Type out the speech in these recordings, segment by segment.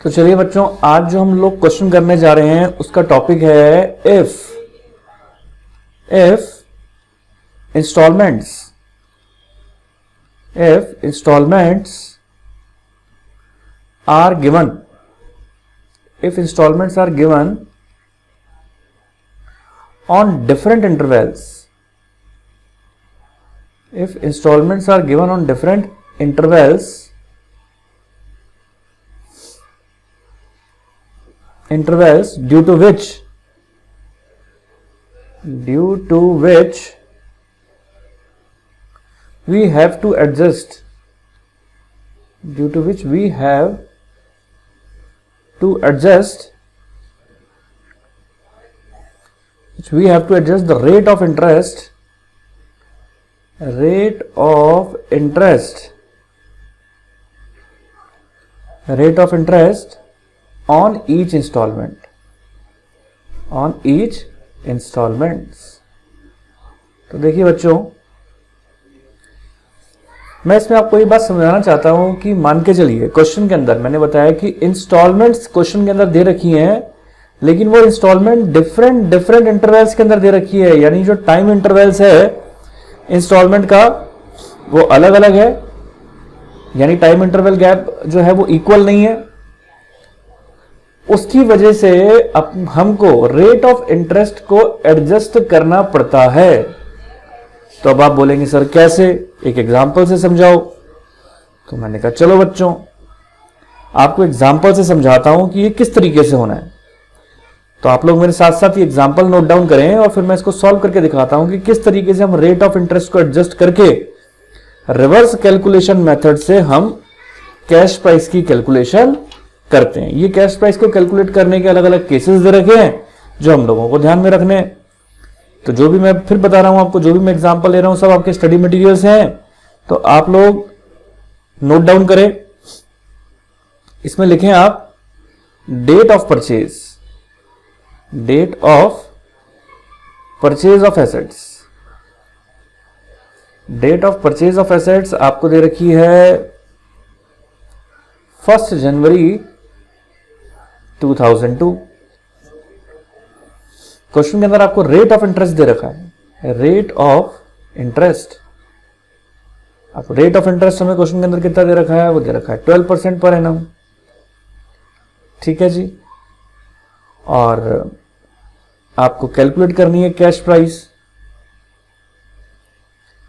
तो चलिए बच्चों, आज जो हम लोग क्वेश्चन करने जा रहे हैं उसका टॉपिक है if installments are given on different intervals. If installments are given on different intervals due to which we have to adjust the rate of interest on each installments. तो देखिए बच्चों, मैं इसमें आपको ये बात समझाना चाहता हूं कि मान के चलिए क्वेश्चन के अंदर मैंने बताया कि इंस्टॉलमेंट्स क्वेश्चन के अंदर दे रखी हैं, लेकिन वो इंस्टॉलमेंट डिफरेंट इंटरवल्स के अंदर दे रखी है। यानी जो टाइम इंटरवल्स है इंस्टॉलमेंट का वो अलग अलग है, यानी टाइम इंटरवल गैप जो है वो इक्वल नहीं है। उसकी वजह से अब हमको रेट ऑफ इंटरेस्ट को एडजस्ट करना पड़ता है। तो अब आप बोलेंगे सर कैसे, एक एग्जांपल से समझाओ। तो मैंने कहा चलो बच्चों, आपको एग्जांपल से समझाता हूं कि ये किस तरीके से होना है। तो आप लोग मेरे साथ साथ ये एग्जांपल नोट डाउन करें और फिर मैं इसको सॉल्व करके दिखाता हूं कि किस तरीके से हम रेट ऑफ इंटरेस्ट को एडजस्ट करके रिवर्स कैलकुलेशन मेथड से हम कैश प्राइस की कैलकुलेशन करते हैं। ये कैश प्राइस को कैलकुलेट करने के अलग अलग केसेस दे रखे हैं जो हम लोगों को ध्यान में रखने हैं। तो जो भी मैं फिर बता रहा हूं आपको, जो भी मैं एग्जांपल ले रहा हूं सब आपके स्टडी मटेरियल्स हैं, तो आप लोग नोट डाउन करें। इसमें लिखें आप date of purchase of assets. Date of purchase of assets आपको दे रखी है 1 जनवरी 2002। क्वेश्चन के अंदर आपको रेट ऑफ इंटरेस्ट दे रखा है, रेट ऑफ इंटरेस्ट। आपको रेट ऑफ इंटरेस्ट हमें क्वेश्चन के अंदर कितना दे रखा है, वो दे रखा है 12% पर एनम। ठीक है जी। और आपको कैलकुलेट करनी है cash price.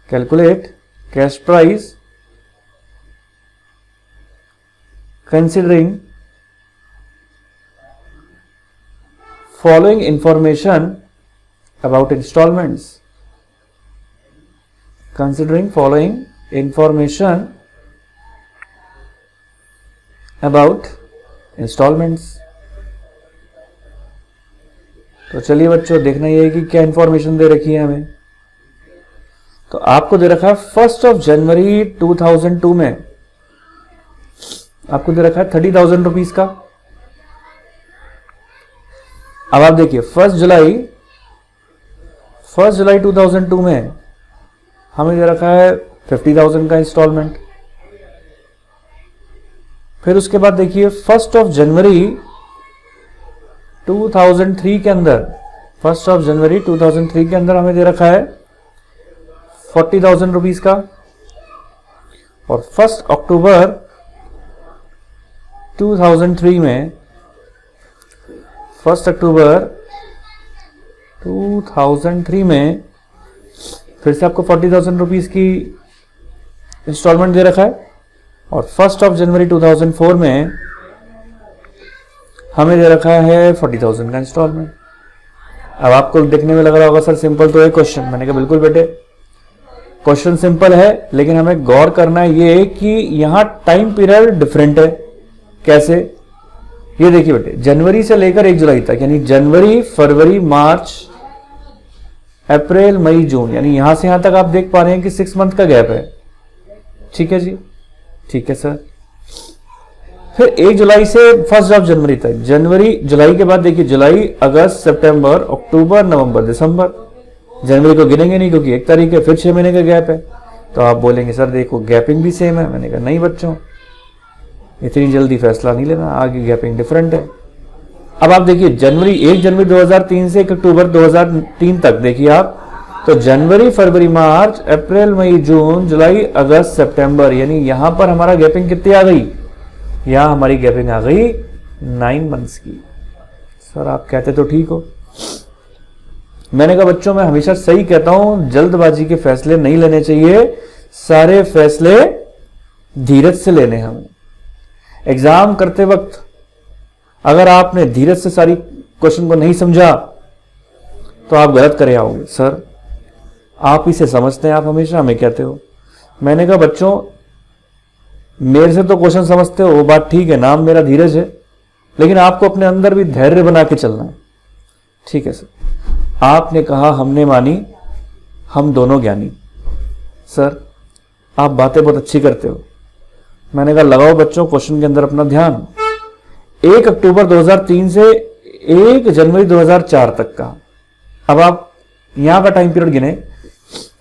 Calculate cash price considering following information about installments. Considering following information about installments. तो चलिए बच्चों, देखना ये है कि क्या इंफॉर्मेशन दे रखी है हमें। तो आपको दे रखा है 1 जनवरी 2002 में आपको दे रखा है 30,000 रुपीज का। अब आप देखिए 1 जुलाई 2002 में हमें दे रखा है 50,000 का इंस्टॉलमेंट। फिर उसके बाद देखिए 1 जनवरी 2003 के अंदर हमें दे रखा है 40,000 रुपीज का। और 1 अक्टूबर 2003 में 1 अक्टूबर 2003 में फिर से आपको 40,000 रुपीज की इंस्टॉलमेंट दे रखा है। और 1 जनवरी 2004 में हमें दे रखा है 40,000 का इंस्टॉलमेंट। अब आपको देखने में लग रहा होगा सर सिंपल तो है क्वेश्चन। मैंने कहा बिल्कुल बेटे, क्वेश्चन सिंपल है, लेकिन हमें गौर करना है ये कि यहां टाइम पीरियड डिफरेंट है। कैसे, ये देखिए बेटे, जनवरी से लेकर 1 जुलाई तक, यानी जनवरी, फरवरी, मार्च, अप्रैल, मई, जून, यानी यहां से यहां तक आप देख पा रहे हैं कि 6 मंथ का गैप है। ठीक है जी, ठीक है सर। फिर 1 जुलाई से 1 जनवरी तक, जनवरी, जुलाई के बाद देखिए जुलाई, अगस्त, सितंबर, अक्टूबर, नवंबर, दिसंबर। जनवरी को गिनेंगे नहीं क्योंकि 1 तारीख है, फिर 6 महीने का गैप है। तो आप बोलेंगे सर देखो गैपिंग भी सेम है। मैंने कहा नहीं बच्चों, इतनी जल्दी फैसला नहीं लेना, आगे गैपिंग डिफरेंट है। अब आप देखिए जनवरी 1 जनवरी 2003 से 1 अक्टूबर 2003 तक देखिए आप, तो जनवरी फरवरी मार्च अप्रैल मई जून जुलाई अगस्त सितंबर, यानी यहां पर हमारा गैपिंग कितनी आ गई, यहां हमारी गैपिंग आ गई 9 मंथ्स की। सर आप कहते तो ठीक हो। मैंने कहा बच्चों मैं हमेशा सही कहता हूं, जल्दबाजी के फैसले नहीं लेने चाहिए, सारे फैसले धीरज से लेने हैं हमें। एग्जाम करते वक्त अगर आपने धीरज से सारी क्वेश्चन को नहीं समझा तो आप गलत करे आओगे। सर आप इसे समझते हैं, आप हमेशा हमें कहते हो। मैंने कहा बच्चों मेरे से तो क्वेश्चन समझते हो, वो बात ठीक है, नाम मेरा धीरज है, लेकिन आपको अपने अंदर भी धैर्य बना के चलना है। ठीक है सर, आपने कहा हमने मानी, हम दोनों ज्ञानी। सर आप बातें बहुत अच्छी करते हो। मैंने कहा लगाओ बच्चों क्वेश्चन के अंदर अपना ध्यान। 1 अक्टूबर 2003 से 1 जनवरी 2004 तक का, अब आप यहां का टाइम पीरियड गिने,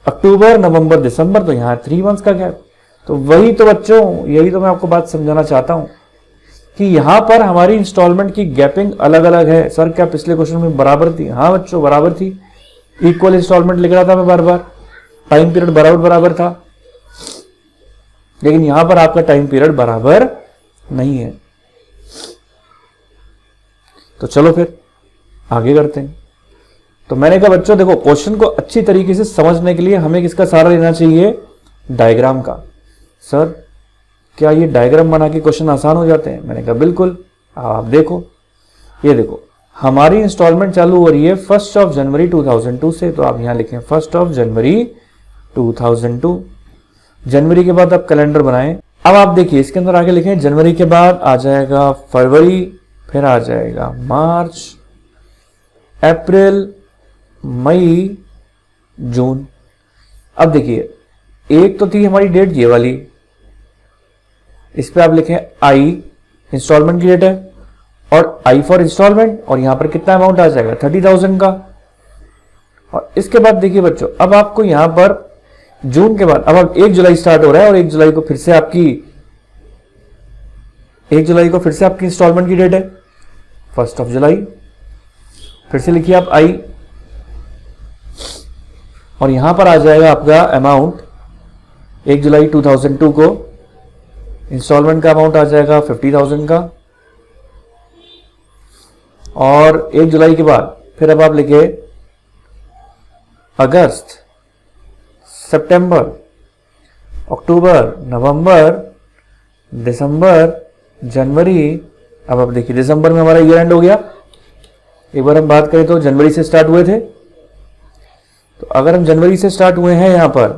अक्टूबर नवंबर दिसंबर, तो यहां 3 मंथ्स का गैप। तो वही तो बच्चों, यही तो मैं आपको बात समझाना चाहता हूं कि यहां पर हमारी इंस्टॉलमेंट की गैपिंग अलग अलग है। सर क्या पिछले क्वेश्चन में बराबर थी? हाँ बच्चों बराबर थी, इक्वल इंस्टॉलमेंट लिख रहा था मैं बार बार, टाइम पीरियड बराबर था, लेकिन यहां पर आपका टाइम पीरियड बराबर नहीं है। तो चलो फिर आगे करते हैं। तो मैंने कहा बच्चों देखो क्वेश्चन को अच्छी तरीके से समझने के लिए हमें किसका सहारा लेना चाहिए? डायग्राम का। सर क्या ये डायग्राम बना के क्वेश्चन आसान हो जाते हैं? मैंने कहा बिल्कुल। आप देखो, ये देखो हमारी इंस्टॉलमेंट चालू हो रही है 1 जनवरी 2002 से, तो आप यहां लिखें 1 जनवरी 2002। जनवरी के बाद आप कैलेंडर बनाएं। अब आप देखिए इसके अंदर आगे लिखें जनवरी के बाद आ जाएगा फरवरी, फिर आ जाएगा मार्च, अप्रैल, मई, जून। अब देखिए एक तो थी हमारी डेट ये वाली, इस पे आप लिखें आई, इंस्टॉलमेंट की डेट है, और आई फॉर इंस्टॉलमेंट, और यहां पर कितना अमाउंट आ जाएगा 30,000 का। और इसके बाद देखिए बच्चों अब आपको यहां पर जून के बाद, अब 1 जुलाई स्टार्ट हो रहा है, और 1 जुलाई को फिर से आपकी इंस्टॉलमेंट की डेट है 1 जुलाई। फिर से लिखिए आप आई, और यहां पर आ जाएगा आपका अमाउंट 1 जुलाई 2002 को इंस्टॉलमेंट का अमाउंट आ जाएगा 50,000 का। और 1 जुलाई के बाद फिर अब आप लिखे अगस्त, सितंबर, अक्टूबर, नवंबर, दिसंबर, जनवरी। अब आप देखिए दिसंबर में हमारा ईयर एंड हो गया। एक बार हम बात करें तो जनवरी से स्टार्ट हुए थे, तो अगर हम जनवरी से स्टार्ट हुए हैं यहां पर,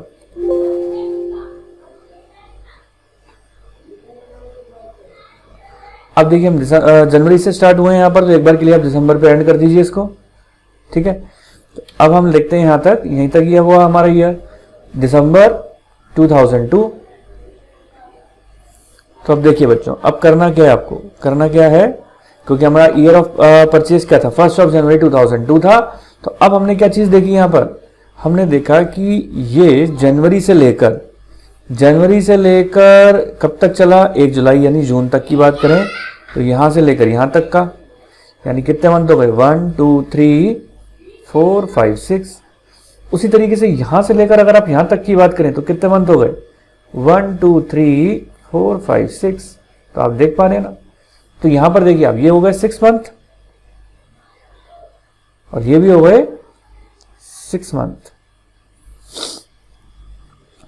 अब देखिए हम जनवरी से स्टार्ट हुए हैं यहां पर, तो एक बार के लिए आप दिसंबर पे एंड कर दीजिए इसको। ठीक है, तो अब हम लिखते हैं यहां तक, यहीं तक ये हुआ हमारा ईयर दिसंबर 2002। तो अब देखिए बच्चों अब करना क्या है, आपको करना क्या है, क्योंकि हमारा ईयर ऑफ परचेज क्या था 1 जनवरी 2002 था। तो अब हमने क्या चीज देखी यहां पर, हमने देखा कि ये जनवरी से लेकर कब तक चला, 1 जुलाई यानी जून तक की बात करें तो यहां से लेकर यहां तक का, यानी कितने मंथ हो गए 1 2 3 4 5 6। उसी तरीके से यहां से लेकर अगर आप यहां तक की बात करें तो कितने मंथ हो गए 1 2 3 4 5 6। तो आप देख पा रहे हैं ना, तो यहां पर देखिए आप ये हो गए 6 मंथ, और ये भी हो गए 6 मंथ।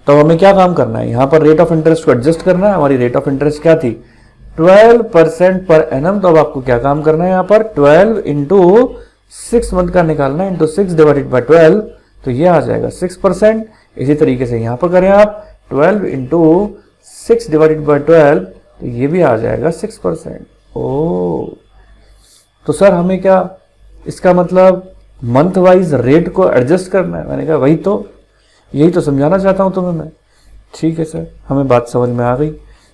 तो हमें क्या काम करना है, यहां पर रेट ऑफ इंटरेस्ट को एडजस्ट करना है। हमारी रेट ऑफ इंटरेस्ट क्या थी 12% पर एनम। तो अब आपको क्या काम करना है, यहां पर 12 इंटू 6 मंथ का निकालना है, इंटू 6 डिवाइडेड बाई 12, तो ये आ जाएगा 6%। इसी तरीके से यहां पर करें आप 12 इंटू 6 डिवाइडेड बाई 12, तो ये भी आ जाएगा 6%। ओ तो सर हमें क्या इसका मतलब मंथ वाइज रेट को एडजस्ट करना है? मैंने कहा वही तो, यही तो समझाना चाहता हूं तुम्हें मैं। ठीक है सर, हमें बात समझ में आ गई।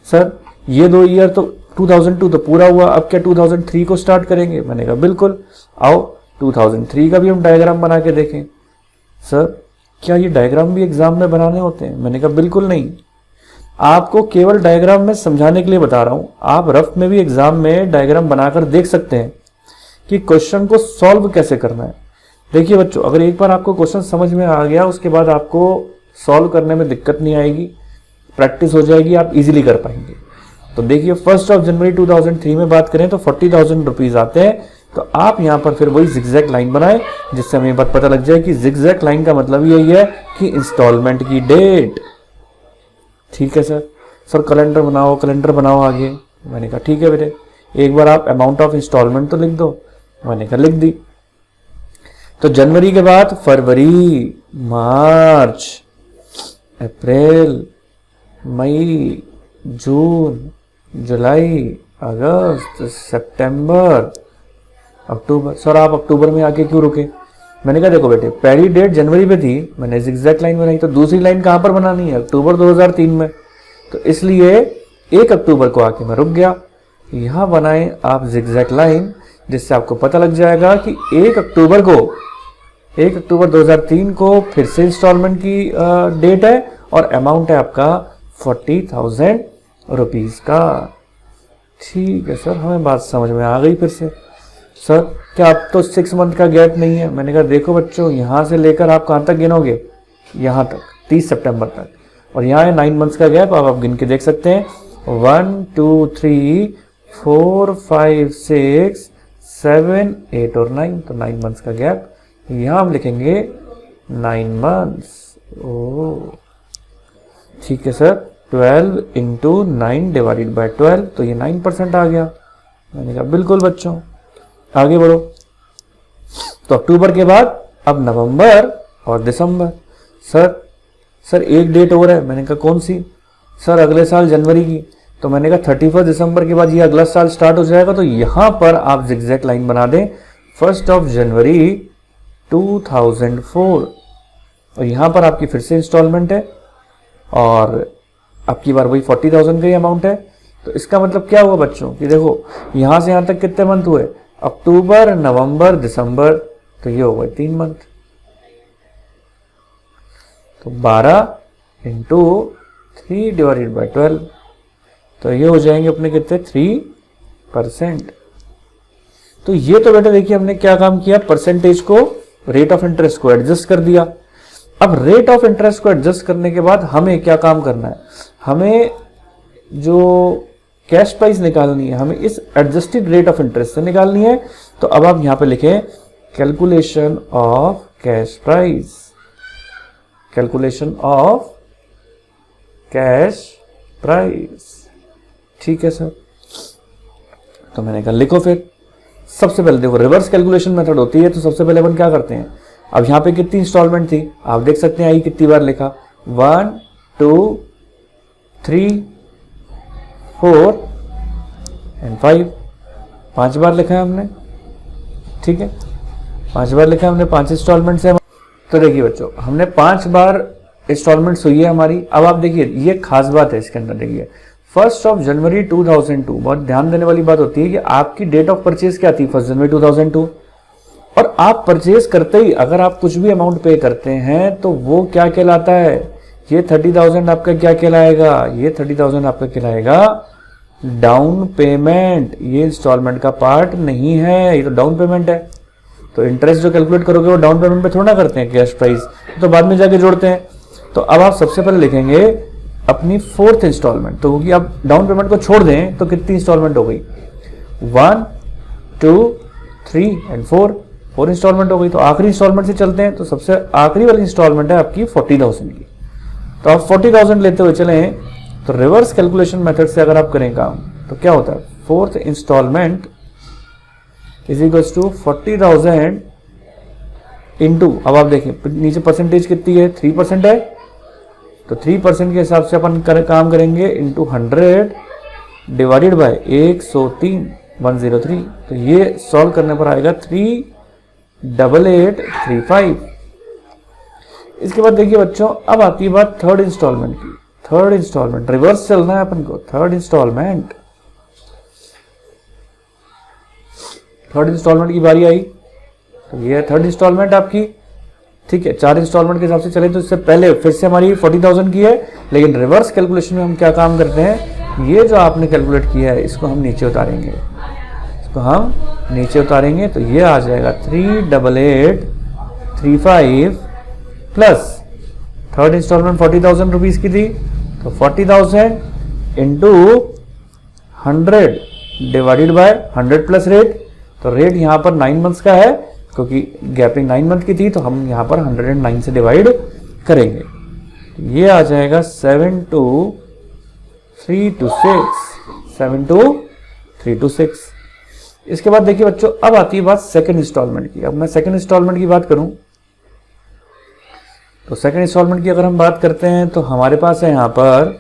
सर ये 2 ईयर तो 2002 तो पूरा हुआ, अब क्या 2003 को स्टार्ट करेंगे? मैंने कहा बिल्कुल, आओ 2003 का भी हम डायग्राम बना के देखें। सर क्या ये डायग्राम भी एग्जाम में बनाने होते हैं? मैंने कहा बिल्कुल नहीं। आपको केवल डायग्राम में समझाने के लिए बता रहा हूं, आप रफ में भी एग्जाम में डायग्राम बनाकर देख सकते हैं कि क्वेश्चन को सॉल्व कैसे करना है। देखिए बच्चों, अगर एक बार आपको क्वेश्चन समझ में आ गया, उसके बाद आपको सॉल्व करने में दिक्कत नहीं आएगी, प्रैक्टिस हो जाएगी, आप इजीली कर पाएंगे। तो देखिए 1 जनवरी 2003 में बात करें तो 40,000 रुपीज आते हैं। तो आप यहां पर फिर वही जिगजैग लाइन बनाएं, जिससे हमें बात पता लग जाए कि जिगजैग लाइन का मतलब यही है कि इंस्टॉलमेंट की डेट। ठीक है सर कैलेंडर बनाओ आगे। मैंने कहा ठीक है बेटे, एक बार आप अमाउंट ऑफ इंस्टॉलमेंट तो लिख दो। मैंने कहा लिख दी। तो जनवरी के बाद फरवरी, मार्च, अप्रैल, मई, जून, जुलाई, अगस्त, सितंबर, अक्टूबर। सर आप अक्टूबर में आके क्यों रुके? मैंने कहा देखो बेटे, पहली डेट जनवरी पे थी, मैंने जिगजैग लाइन बनाई, तो दूसरी लाइन कहां पर बनानी है? अक्टूबर 2003 में। तो इसलिए 1 अक्टूबर को आके मैं रुक गया। यहां बनाएं आप जिगजैग लाइन, जिससे आपको पता लग जाएगा कि 1 अक्टूबर 2003 को फिर से इंस्टॉलमेंट की डेट है और अमाउंट है आपका 40,000 रुपीज का। ठीक है सर, हमें बात समझ में आ गई। फिर से सर क्या अब तो 6 मंथ का गैप नहीं है? मैंने कहा देखो बच्चों, यहां से लेकर आप कहां तक गिनोगे? यहां तक, 30 सितंबर तक, और यहाँ है 9 मंथ्स का गैप। अब आप गिन के देख सकते हैं 1 2 3 4 5 6 7 8 और 9, तो 9 मंथ्स का गैप। यहां हम लिखेंगे 9 मंथ्स। ओ ठीक है सर, 12 इंटू 9 डिवाइडेड बाय 12, तो ये 9% आ गया। मैंने कहा बिल्कुल बच्चों, आगे बढ़ो। तो अक्टूबर के बाद अब नवंबर और दिसंबर। सर एक डेट और है। मैंने कहा कौन सी? सर अगले साल जनवरी की। तो मैंने कहा 31 दिसंबर के बाद ये अगला साल स्टार्ट हो जाएगा। तो यहां पर आप जिगजैग लाइन बना दें, 1 जनवरी 2004, और यहां पर आपकी फिर से इंस्टॉलमेंट है और आपकी बार वही 40,000 का ही अमाउंट है। तो इसका मतलब क्या हुआ बच्चों कि देखो यहां से यहां तक कितने मंथ हुए? अक्टूबर, नवंबर, दिसंबर, तो ये हो गए 3 मंथ। तो 12 इंटू 3 डिवाइडेड बाई 12, तो ये हो जाएंगे अपने कितने? 3%। तो ये तो बेटा देखिए हमने क्या काम किया, परसेंटेज को, रेट ऑफ इंटरेस्ट को एडजस्ट कर दिया। अब रेट ऑफ इंटरेस्ट को एडजस्ट करने के बाद हमें क्या काम करना है? हमें जो कैश प्राइस निकालनी है, हमें इस एडजस्टेड रेट ऑफ इंटरेस्ट से निकालनी है। तो अब आप यहां पे लिखें calculation of cash price, calculation of cash price. ठीक है सर, तो मैंने कहा लिखो। फिर सबसे पहले देखो रिवर्स कैलकुलेशन मेथड होती है, तो सबसे पहले अपन क्या करते हैं? अब यहां पे कितनी इंस्टॉलमेंट थी आप देख सकते हैं, आई कितनी बार लिखा, 1 2 3 4 एंड 5, 5 बार लिखा है हमने। ठीक है, 5 बार लिखा है हमने, 5 इंस्टॉलमेंट से। तो देखिए बच्चों, हमने 5 बार इंस्टॉलमेंट हुई है हमारी। अब आप देखिए ये खास बात है इसके अंदर, देखिए 1 जनवरी 2002, बहुत ध्यान देने वाली बात होती है कि आपकी डेट ऑफ परचेज क्या थी? 1 जनवरी 2002। और आप परचेज करते ही अगर आप कुछ भी अमाउंट पे करते हैं तो वो क्या कहलाता है? ये 30,000 आपका क्या कहलाएगा? ये 30,000 आपका कहलाएगा डाउन पेमेंट। ये इंस्टॉलमेंट का पार्ट नहीं है, ये तो डाउन पेमेंट है। तो इंटरेस्ट जो कैलकुलेट करोगे वो डाउन पेमेंट पे थोड़ा ना करते हैं, कैश प्राइस तो बाद में जाके जोड़ते हैं। तो अब आप सबसे पहले लिखेंगे अपनी 4th इंस्टॉलमेंट। तो क्योंकि आप डाउन पेमेंट को छोड़ दें तो कितनी इंस्टॉलमेंट हो गई? 1 2 3 एंड 4 इंस्टॉलमेंट हो गई। तो आखिरी इंस्टॉलमेंट से चलते हैं। तो सबसे आखिरी वाली इंस्टॉलमेंट है आपकी 40,000 की। तो आप 40,000 लेते हुए चले। तो रिवर्स कैलकुलेशन मेथड से अगर आप करें काम तो क्या होता है? 4th installment is equals to 40,000 into, अब आप देखिए नीचे परसेंटेज कितनी है? 3% है। तो 3% के हिसाब से अपन काम करेंगे इंटू 100 डिवाइडेड बाय 103, 103। तो ये सॉल्व करने पर आएगा 38835। इसके बाद देखिए बच्चों, अब आती है बात 3rd इंस्टॉलमेंट की। 3rd इंस्टॉलमेंट रिवर्स चलना है अपन को। 3rd इंस्टॉलमेंट की बारी आई। तो ये है 3rd इंस्टॉलमेंट आपकी। ठीक है, 4 इंस्टॉलमेंट के हिसाब से चले तो इससे पहले फिर से हमारी 40,000 की है, लेकिन रिवर्स कैलकुलेशन में हम क्या काम करते हैं, ये जो आपने कैलकुलेट किया है इसको हम नीचे उतारेंगे, तो ये आ जाएगा 38835 प्लस थर्ड इंस्टॉलमेंट 40,000 रुपीज की थी, तो 40,000 into 100 divided by 100 plus rate. तो रेट यहाँ पर 9 मंथ्स का है, क्योंकि गैपिंग 9 मंथ की थी, तो हम यहाँ पर 109 से डिवाइड करेंगे। तो ये आ जाएगा 72,326। इसके बाद देखिए बच्चों, अब आती है बात सेकंड इंस्टॉलमेंट की। अब मैं सेकंड इंस्टॉलमेंट की बात करूं, तो सेकंड इंस्टॉलमेंट की अगर हम बात करते हैं तो हमारे पास है यहाँ पर,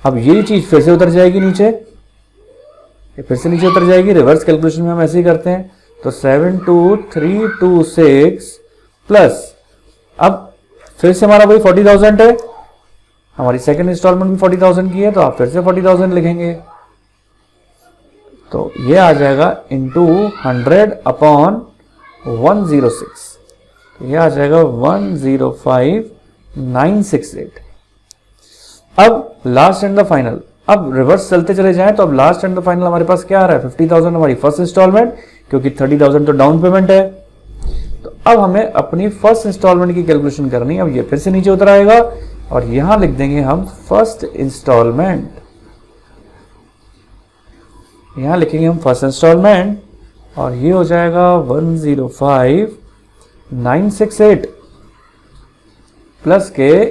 अब ये चीज फिर से उतर जाएगी नीचे, ये फिर से नीचे उतर जाएगी। रिवर्स कैलकुलेशन में हम ऐसे ही करते हैं, तो 72,326 प्लस, अब फिर से हमारा वही 40,000 है, हमारी सेकंड इंस्टॉलमेंट भी 40,000 की है, तो आप फिर से 40,000 लिखेंगे, तो ये आ जाएगा इंटू 100 अपॉन 106, तो ये आ जाएगा 105,968। अब लास्ट एंड द फाइनल, अब रिवर्स चलते चले जाएं, तो अब लास्ट एंड द फाइनल हमारे पास क्या आ रहा है, 50,000 हमारी फर्स्ट इंस्टॉलमेंट, क्योंकि 30,000 तो डाउन पेमेंट है। तो अब हमें अपनी फर्स्ट इंस्टॉलमेंट की कैलकुलेशन करनी है। अब ये फिर से नीचे उतर आएगा और यहां लिख देंगे हम फर्स्ट इंस्टॉलमेंट, यहां लिखेंगे हम फर्स्ट इंस्टॉलमेंट, और ये हो जाएगा 105,968 प्लस के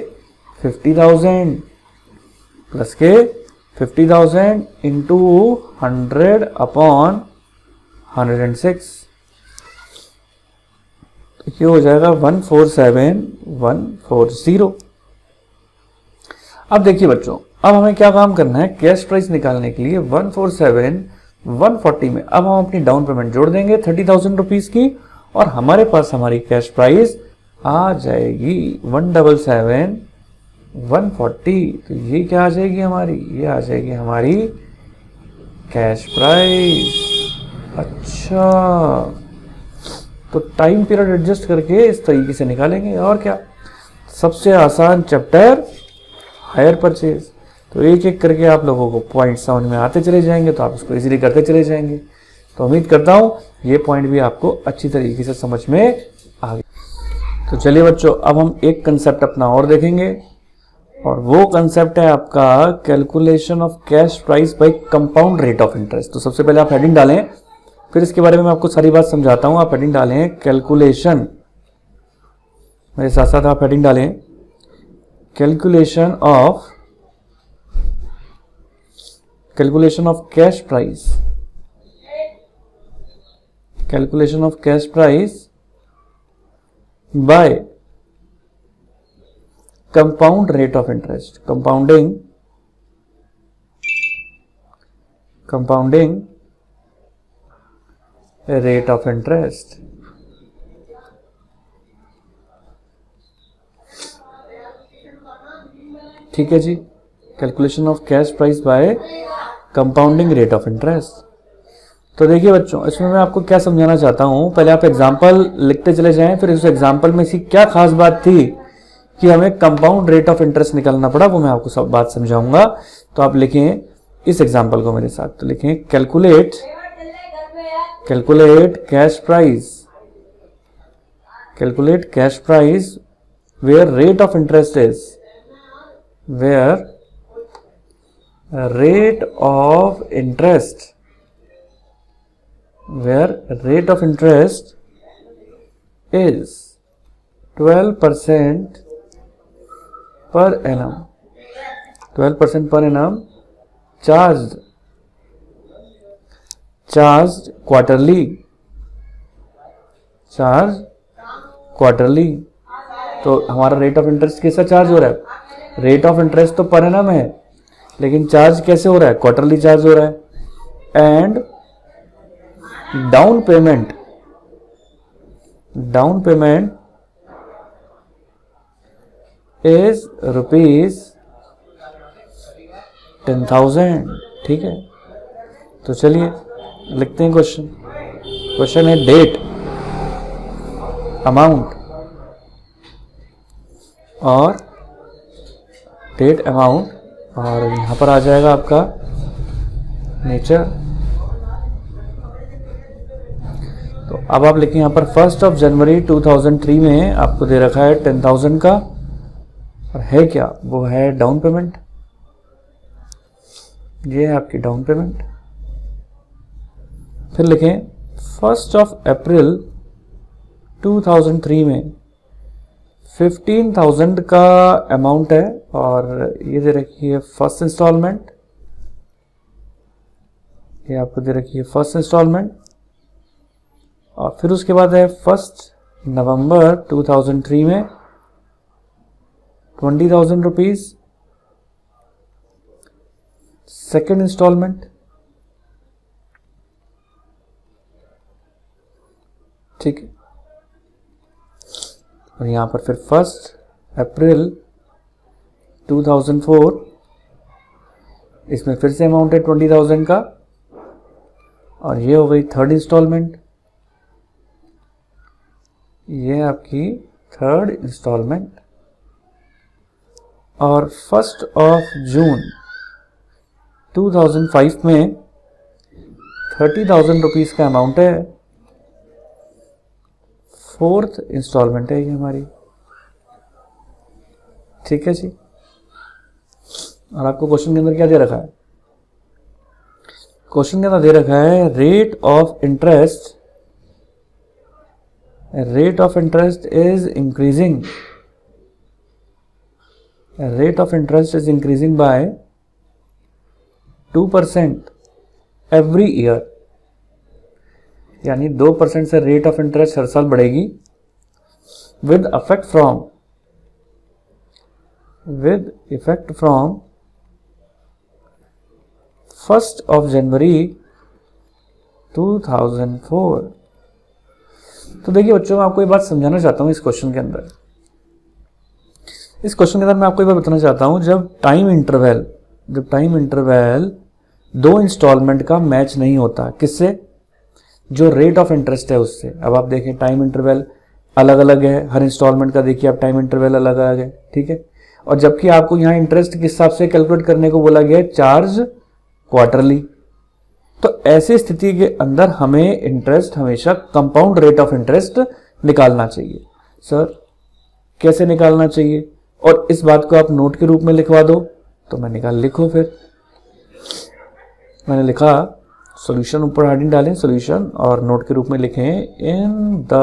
50,000 इंटू 100 अपॉन 106, तो ये हो जाएगा 147,140। अब देखिए बच्चों, अब हमें क्या काम करना है, कैश प्राइस निकालने के लिए 147,140 में अब हम अपनी डाउन पेमेंट जोड़ देंगे 30,000 रुपीज की, और हमारे पास हमारी कैश प्राइस आ जाएगी 177,140। तो ये क्या आ जाएगी हमारी, ये आ जाएगी हमारी कैश प्राइस। अच्छा, तो टाइम पीरियड एडजस्ट करके इस तरीके से निकालेंगे, और क्या, सबसे आसान चैप्टर हायर परचेज। तो एक एक करके आप लोगों को पॉइंट समझ में आते चले जाएंगे, तो आप इसको इजीली करते चले जाएंगे। तो उम्मीद करता हूं ये पॉइंट भी आपको अच्छी तरीके से समझ में आ गए। तो चलिए बच्चों, अब हम एक कंसेप्ट अपना और देखेंगे, और वो कंसेप्ट है आपका calculation of cash price by compound rate of interest. तो सबसे पहले आप हेडिंग डालें, फिर इसके बारे में मैं आपको सारी बात समझाता हूं। आप हेडिंग डालें कैलकुलेशन, मेरे साथ साथ आप हेडिंग डालें calculation of cash price, calculation of cash price by compound rate of interest, compounding rate of interest. ठीक है जी, calculation of cash price by compounding rate of interest. तो देखिए बच्चों, इसमें मैं आपको क्या समझाना चाहता हूं, पहले आप एग्जांपल लिखते चले जाएं, फिर उस एग्जांपल में इसकी क्या खास बात थी कि हमें कंपाउंड रेट ऑफ इंटरेस्ट निकालना पड़ा, वो मैं आपको सब बात समझाऊंगा। तो आप लिखें इस एग्जांपल को मेरे साथ, तो लिखें calculate cash price where rate of interest is 12% per annum, 12% per annum charged quarterly, तो हमारा रेट ऑफ इंटरेस्ट कैसा चार्ज हो रहा है, रेट ऑफ इंटरेस्ट तो पर एनम है, लेकिन चार्ज कैसे हो रहा है, क्वार्टरली चार्ज हो रहा है। And down payment is ₹10,000। ठीक है, तो चलिए लिखते हैं क्वेश्चन है डेट, अमाउंट और डेट अमाउंट, और यहाँ पर आ जाएगा आपका नेचर। तो अब आप लिखें यहाँ पर 1 जनवरी 2003 में आपको दे रखा है 10,000 का, और है क्या, वो है डाउन पेमेंट। ये है आपकी डाउन पेमेंट। फिर लिखें 1 अप्रैल 2003 में 15,000 का अमाउंट है, और ये दे रखी है फर्स्ट इंस्टॉलमेंट। ये आपको दे रखी है फर्स्ट इंस्टॉलमेंट। और फिर उसके बाद है 1 नवंबर 2003 में 20,000 रुपीज सेकेंड इंस्टॉलमेंट। ठीक है, और यहां पर फिर 1 अप्रैल 2004, इसमें फिर से अमाउंट है 20,000 का, और ये हो गई थर्ड इंस्टॉलमेंट। ये आपकी थर्ड इंस्टॉलमेंट। और 1 जून 2005 में 30,000 रुपीज का अमाउंट है, फोर्थ इंस्टॉलमेंट है ये हमारी। ठीक है जी। और आपको क्वेश्चन के अंदर क्या दे रखा है? क्वेश्चन के अंदर दे रखा है rate of interest is increasing. Rate of interest is increasing by 2% every year. यानी 2% से रेट ऑफ इंटरेस्ट हर साल बढ़ेगी with effect from 1 जनवरी 2004। तो देखिए बच्चों, मैं आपको ये बात समझाना चाहता हूं इस क्वेश्चन के अंदर। मैं आपको ये बात बताना चाहता हूं, जब टाइम इंटरवल 2 इंस्टॉलमेंट का मैच नहीं होता, किससे? जो रेट ऑफ इंटरेस्ट है उससे। अब आप देखें टाइम इंटरवल अलग अलग है, हर इंस्टॉलमेंट का देखिए आप टाइम इंटरवल अलग अलग है। ठीक है, और जबकि आपको यहाँ इंटरेस्ट किस हिसाब से कैलकुलेट करने को बोला गया है, चार्ज क्वार्टरली। तो ऐसी स्थिति के अंदर हमें इंटरेस्ट हमेशा कंपाउंड रेट ऑफ इंटरेस्ट निकालना चाहिए। सर कैसे निकालना चाहिए? और इस बात को आप नोट के रूप में लिखवा दो। तो मैंने कहा लिखो। फिर मैंने लिखा सॉल्यूशन, ऊपर हेडिंग डालें सॉल्यूशन, और नोट के रूप में लिखें इन the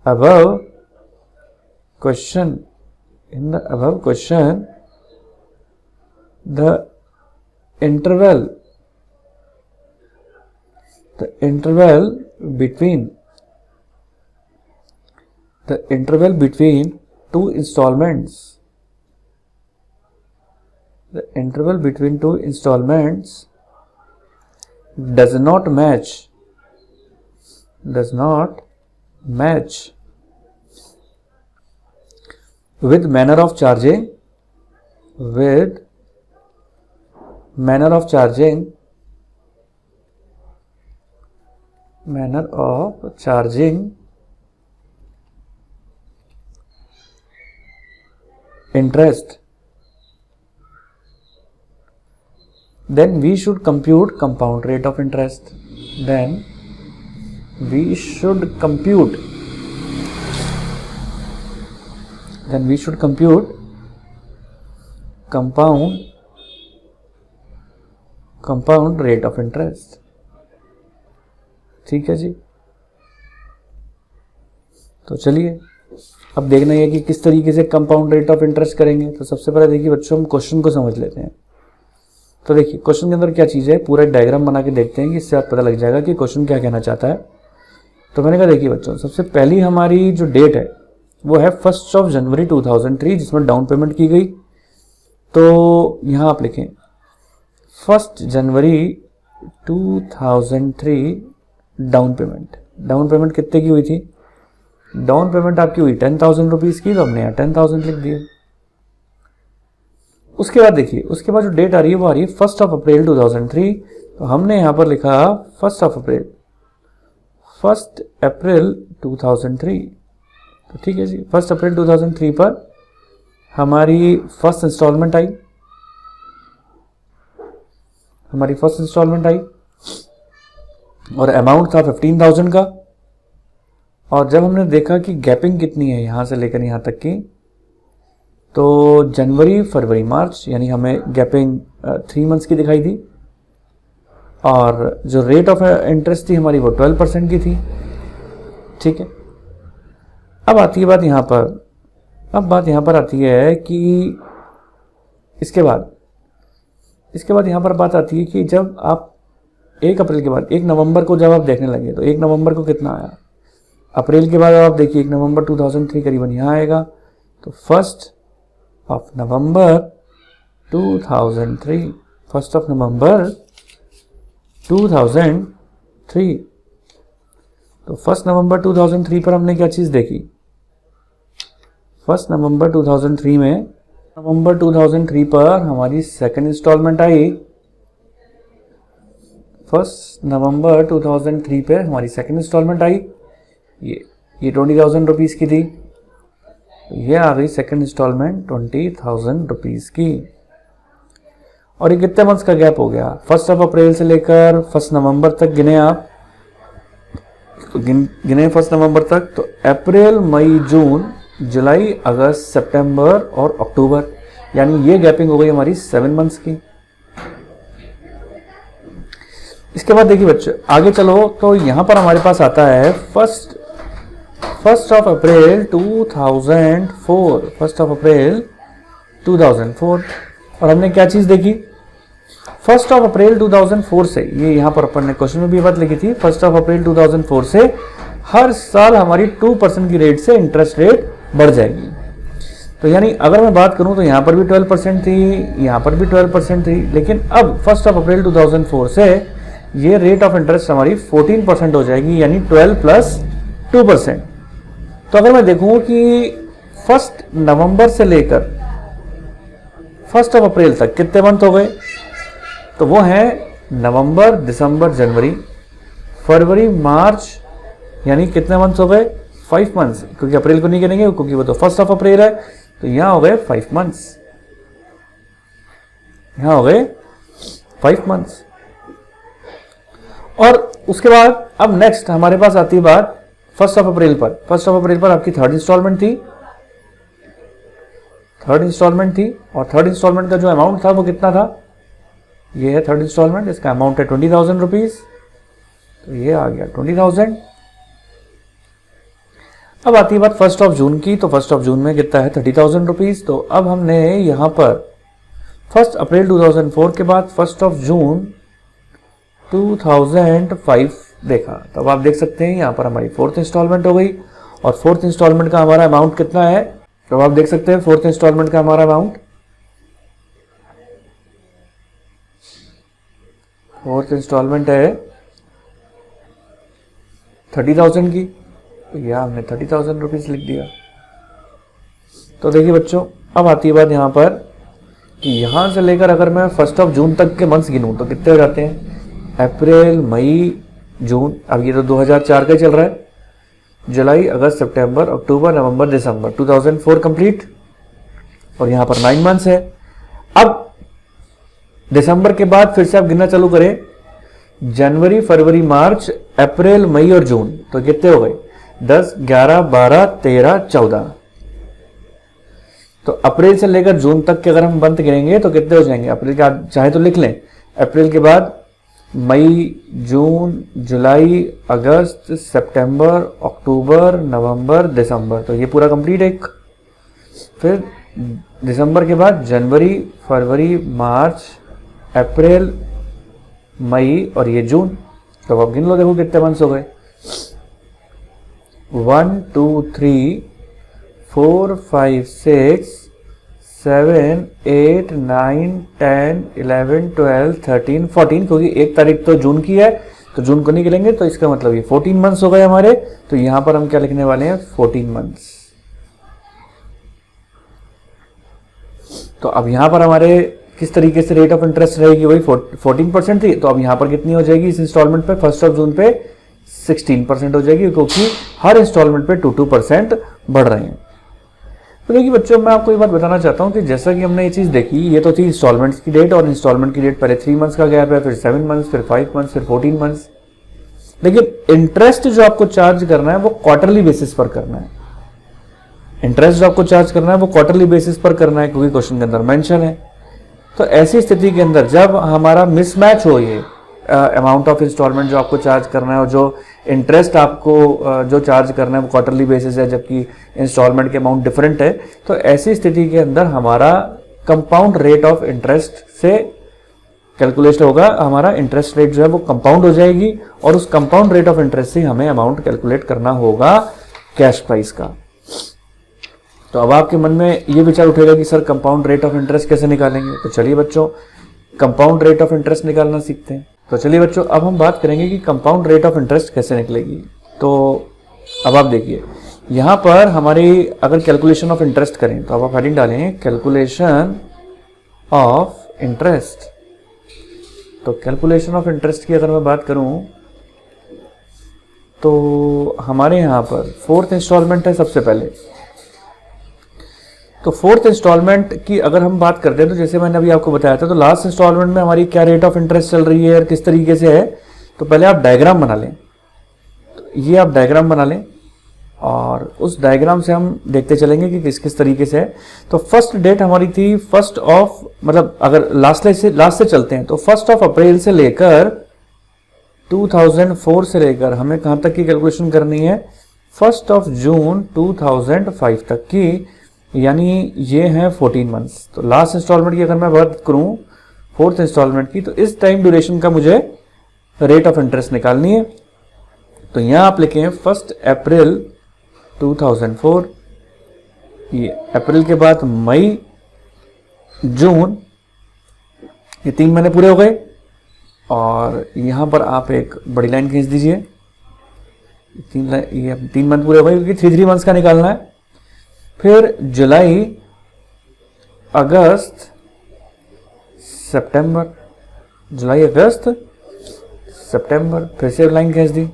above question the interval between two installments does not match with manner of charging interest, then we should compute compound rate of interest. compound rate of interest. ठीक है जी। तो चलिए अब देखना है कि किस तरीके से कंपाउंड रेट ऑफ इंटरेस्ट करेंगे। तो सबसे पहले देखिए बच्चों, हम क्वेश्चन को समझ लेते हैं। तो देखिए क्वेश्चन के अंदर क्या चीज़ है, पूरा एक डायग्राम बना के देखते हैं कि इससे आप पता लग जाएगा कि क्वेश्चन क्या कहना चाहता है। तो मैंने कहा देखिए बच्चों, सबसे पहली हमारी जो डेट है वो है 1 जनवरी 2003, जिसमें डाउन पेमेंट की गई। तो यहाँ आप लिखें 1 जनवरी 2003 डाउन पेमेंट कितने की हुई थी? डाउन पेमेंट आपकी हुई 10,000 रुपीज की, तो हमने यहाँ 10,000 लिख दिया। उसके बाद देखिए, उसके बाद जो डेट आ रही है वो आ रही है 1 अप्रैल 2003। तो हमने यहाँ पर लिखा 1 अप्रैल 2003। तो ठीक है जी, 1 अप्रैल 2003 पर हमारी फर्स्ट इंस्टॉलमेंट आई, और अमाउंट था 15,000 का। और जब हमने देखा कि गैपिंग कितनी है यहां से लेकर यहां तक की, तो जनवरी फरवरी मार्च यानी हमें गैपिंग 3 मंथ्स की दिखाई दी, और जो रेट ऑफ इंटरेस्ट थी हमारी वो 12% की थी। ठीक है, अब आती है बात यहाँ पर, आती है कि इसके बाद यहाँ पर बात आती है कि जब आप 1 अप्रैल के बाद 1 नवंबर को जब आप देखने लगे तो 1 नवंबर को कितना आया, अप्रैल के बाद आप देखिए 1 नवंबर 2003 करीबन यहाँ आएगा, तो 1 नवंबर 2003, 1 नवंबर 2003, तो 1 नवंबर 2003 पर हमने क्या चीज देखी, 1 नवंबर 2003 में, नवंबर 2003 पर हमारी सेकंड इंस्टॉलमेंट आई। 1 नवंबर 2003 पे हमारी सेकंड इंस्टॉलमेंट आई, ये 20,000 रुपीज की थी, ये आ गई सेकंड इंस्टॉलमेंट 20,000 रुपीज की। और ये कितने मंथ्स का गैप हो गया, 1 अप्रैल से लेकर 1 नवंबर तक गिने आप, तो गिने 1 नवंबर तक, तो अप्रैल मई जून जुलाई अगस्त सितंबर और अक्टूबर, यानी ये गैपिंग हो गई हमारी 7 मंथ्स की। इसके बाद देखिए बच्चे आगे चलो, तो यहां पर हमारे पास आता है 1 अप्रैल 2004, 1 अप्रैल 2004, और हमने क्या चीज देखी, 1 अप्रैल 2004 से, ये यहां पर अपन ने क्वेश्चन में भी बात लिखी थी, 1 अप्रैल 2004 से हर साल हमारी 2% की रेट से इंटरेस्ट रेट बढ़ जाएगी। तो यानी अगर मैं बात करूं तो यहां पर भी 12% थी, यहां पर भी 12% थी, लेकिन अब 1 अप्रैल 2004 से ये रेट ऑफ इंटरेस्ट हमारी 14% हो जाएगी, यानी 12 प्लस 2%। तो अगर मैं देखूं कि 1 नवंबर से लेकर 1 अप्रैल तक कितने मंथ हो गए, तो वो है नवंबर दिसंबर जनवरी फरवरी मार्च, यानी कितने मंथ्स हो गए, 5 मंथ्स, क्योंकि अप्रैल को नहीं गिनेंगे क्योंकि वो तो 1 अप्रैल है, तो यहां हो गए 5 मंथ्स, यहां हो गए 5 मंथ्स। और उसके बाद अब नेक्स्ट हमारे पास आती है बात 1 अप्रैल पर, 1 अप्रैल पर आपकी थर्ड इंस्टॉलमेंट थी, और थर्ड इंस्टॉलमेंट का जो अमाउंट था वो कितना था, ये है थर्ड इंस्टॉलमेंट, इसका अमाउंट है 20,000 रुपीज, तो ये आ गया 20,000। अब आती है बात 1 जून की, तो 1 जून में कितना है 30,000 रुपीज। तो अब हमने यहां पर 1 अप्रैल 2004 के बाद 1 जून 2005 देखा, तो अब आप देख सकते हैं यहां पर हमारी 4th इंस्टॉलमेंट हो गई, और 4th इंस्टॉलमेंट का हमारा अमाउंट कितना है, तो आप देख सकते हैं 4th इंस्टॉलमेंट का हमारा अमाउंट, 4th इंस्टॉलमेंट है 30,000 की, तो यह हमने 30,000 रुपीज लिख दिया। तो देखिए बच्चों अब आती है बात यहां पर कि यहां से लेकर अगर मैं 1 जून तक के मंथ्स गिनूं तो कितने हो जाते हैं, अप्रैल मई जून, अब ये तो 2004 का चल रहा है, जुलाई अगस्त सितंबर अक्टूबर नवंबर दिसंबर, 2004 कंप्लीट, और यहां पर 9 मंथ्स है। अब दिसंबर के बाद फिर से आप गिनना चालू करें, जनवरी फरवरी मार्च अप्रैल मई और जून, तो कितने हो गए 10 11 12 13 14, तो अप्रैल से लेकर जून तक के अगर हम मंथ गिनेंगे तो कितने हो जाएंगे, अप्रैल के आप चाहे तो लिख लें, अप्रैल के बाद मई जून जुलाई अगस्त सितंबर अक्टूबर नवंबर दिसंबर, तो ये पूरा कंप्लीट एक। फिर दिसंबर के बाद जनवरी फरवरी मार्च अप्रैल मई और ये जून, तो अब गिन लो, देखो कितने मंथ्स हो गए, 1 2 3 4 5 6 7 8 9 10 11 12 13 14, क्योंकि 1 तारीख तो जून की है तो जून को नहीं गिनेंगे, तो इसका मतलब ये 14 मंथ्स हो गए हमारे। तो यहां पर हम क्या लिखने वाले हैं 14 मंथ्स। तो अब यहां पर हमारे किस तरीके से रेट ऑफ इंटरेस्ट रहेगी, वही 14% थी, तो अब यहां पर कितनी हो जाएगी इस इंस्टॉलमेंट पे 1 जून पे 16% हो जाएगी, क्योंकि हर इंस्टॉलमेंट पे 2% बढ़ रहे हैं। तो देखिए बच्चों, मैं आपको ये बात बताना चाहता हूँ कि जैसा कि हमने ये चीज़ देखी, ये तो थी इंस्टॉलमेंट्स की डेट, और इंस्टॉलमेंट की डेट पहले 3 मंथ्स का गैप है, फिर 7 मंथ्स, फिर 5 मंथ्स, फिर 14 मंथ्स। लेकिन इंटरेस्ट जो आपको चार्ज करना है वो क्वार्टरली बेसिस पर करना है। इंटरेस्ट जो आपको चार्ज करना है वो क्वार्टरली बेसिस पर करना है, क्योंकि क्वेश्चन के अंदर मेंशन है। तो ऐसी स्थिति के अंदर जब हमारा मिसमैच हो, ये अमाउंट ऑफ इंस्टॉलमेंट जो आपको चार्ज करना है और जो इंटरेस्ट आपको जो चार्ज करना है वो क्वार्टरली बेसिस है, जबकि इंस्टॉलमेंट के अमाउंट डिफरेंट है, तो ऐसी स्थिति के अंदर हमारा कंपाउंड रेट ऑफ इंटरेस्ट से कैलकुलेट होगा। हमारा इंटरेस्ट रेट जो है वो कंपाउंड हो जाएगी, और उस कंपाउंड रेट ऑफ इंटरेस्ट से हमें अमाउंट कैलकुलेट करना होगा कैश प्राइस का। तो अब आपके मन में ये विचार उठेगा कि sir compound rate of interest कैसे निकालेंगे। तो चलिए बच्चों, कंपाउंड रेट ऑफ इंटरेस्ट निकालना सीखते हैं। तो चलिए बच्चों, अब हम बात करेंगे कि कंपाउंड रेट ऑफ इंटरेस्ट कैसे निकलेगी। तो अब आप देखिए, यहाँ पर हमारी अगर कैलकुलेशन ऑफ इंटरेस्ट करें तो अब आप हेडिंग डालें कैलकुलेशन ऑफ इंटरेस्ट। तो कैलकुलेशन ऑफ इंटरेस्ट की अगर मैं बात करूं तो हमारे यहाँ पर 4th इंस्टॉलमेंट है सबसे पहले। तो 4th इंस्टॉलमेंट की अगर हम बात करते हैं तो जैसे मैंने अभी आपको बताया था, तो लास्ट इंस्टॉलमेंट में हमारी क्या रेट ऑफ इंटरेस्ट चल रही है और किस तरीके से है। तो पहले आप डायग्राम बना लें। तो ये आप डायग्राम बना लें और उस डायग्राम से हम देखते चलेंगे कि किस किस तरीके से है। तो फर्स्ट डेट हमारी थी 1st ऑफ, मतलब अगर लास्ट से चलते हैं तो 1st ऑफ अप्रैल से लेकर 2004 से लेकर हमें कहाँ तक की कैलकुलेशन करनी है, 1st ऑफ जून 2005 तक की, यानी ये है 14 मंथ्स। तो लास्ट इंस्टॉलमेंट की अगर मैं बात करूं 4th इंस्टॉलमेंट की, तो इस टाइम ड्यूरेशन का मुझे रेट ऑफ इंटरेस्ट निकालनी है। तो यहां आप लिखें 1 अप्रैल 2004, ये अप्रैल के बाद मई, जून, ये 3 महीने पूरे हो गए। और यहां पर आप एक बड़ी लाइन खींच दीजिए, ये 3 मंथ पूरे हो गए, क्योंकि 3 मंथ्स का निकालना है। फिर जुलाई, अगस्त, सितंबर, जुलाई, अगस्त, सितंबर, फिर से लाइन खींच दी।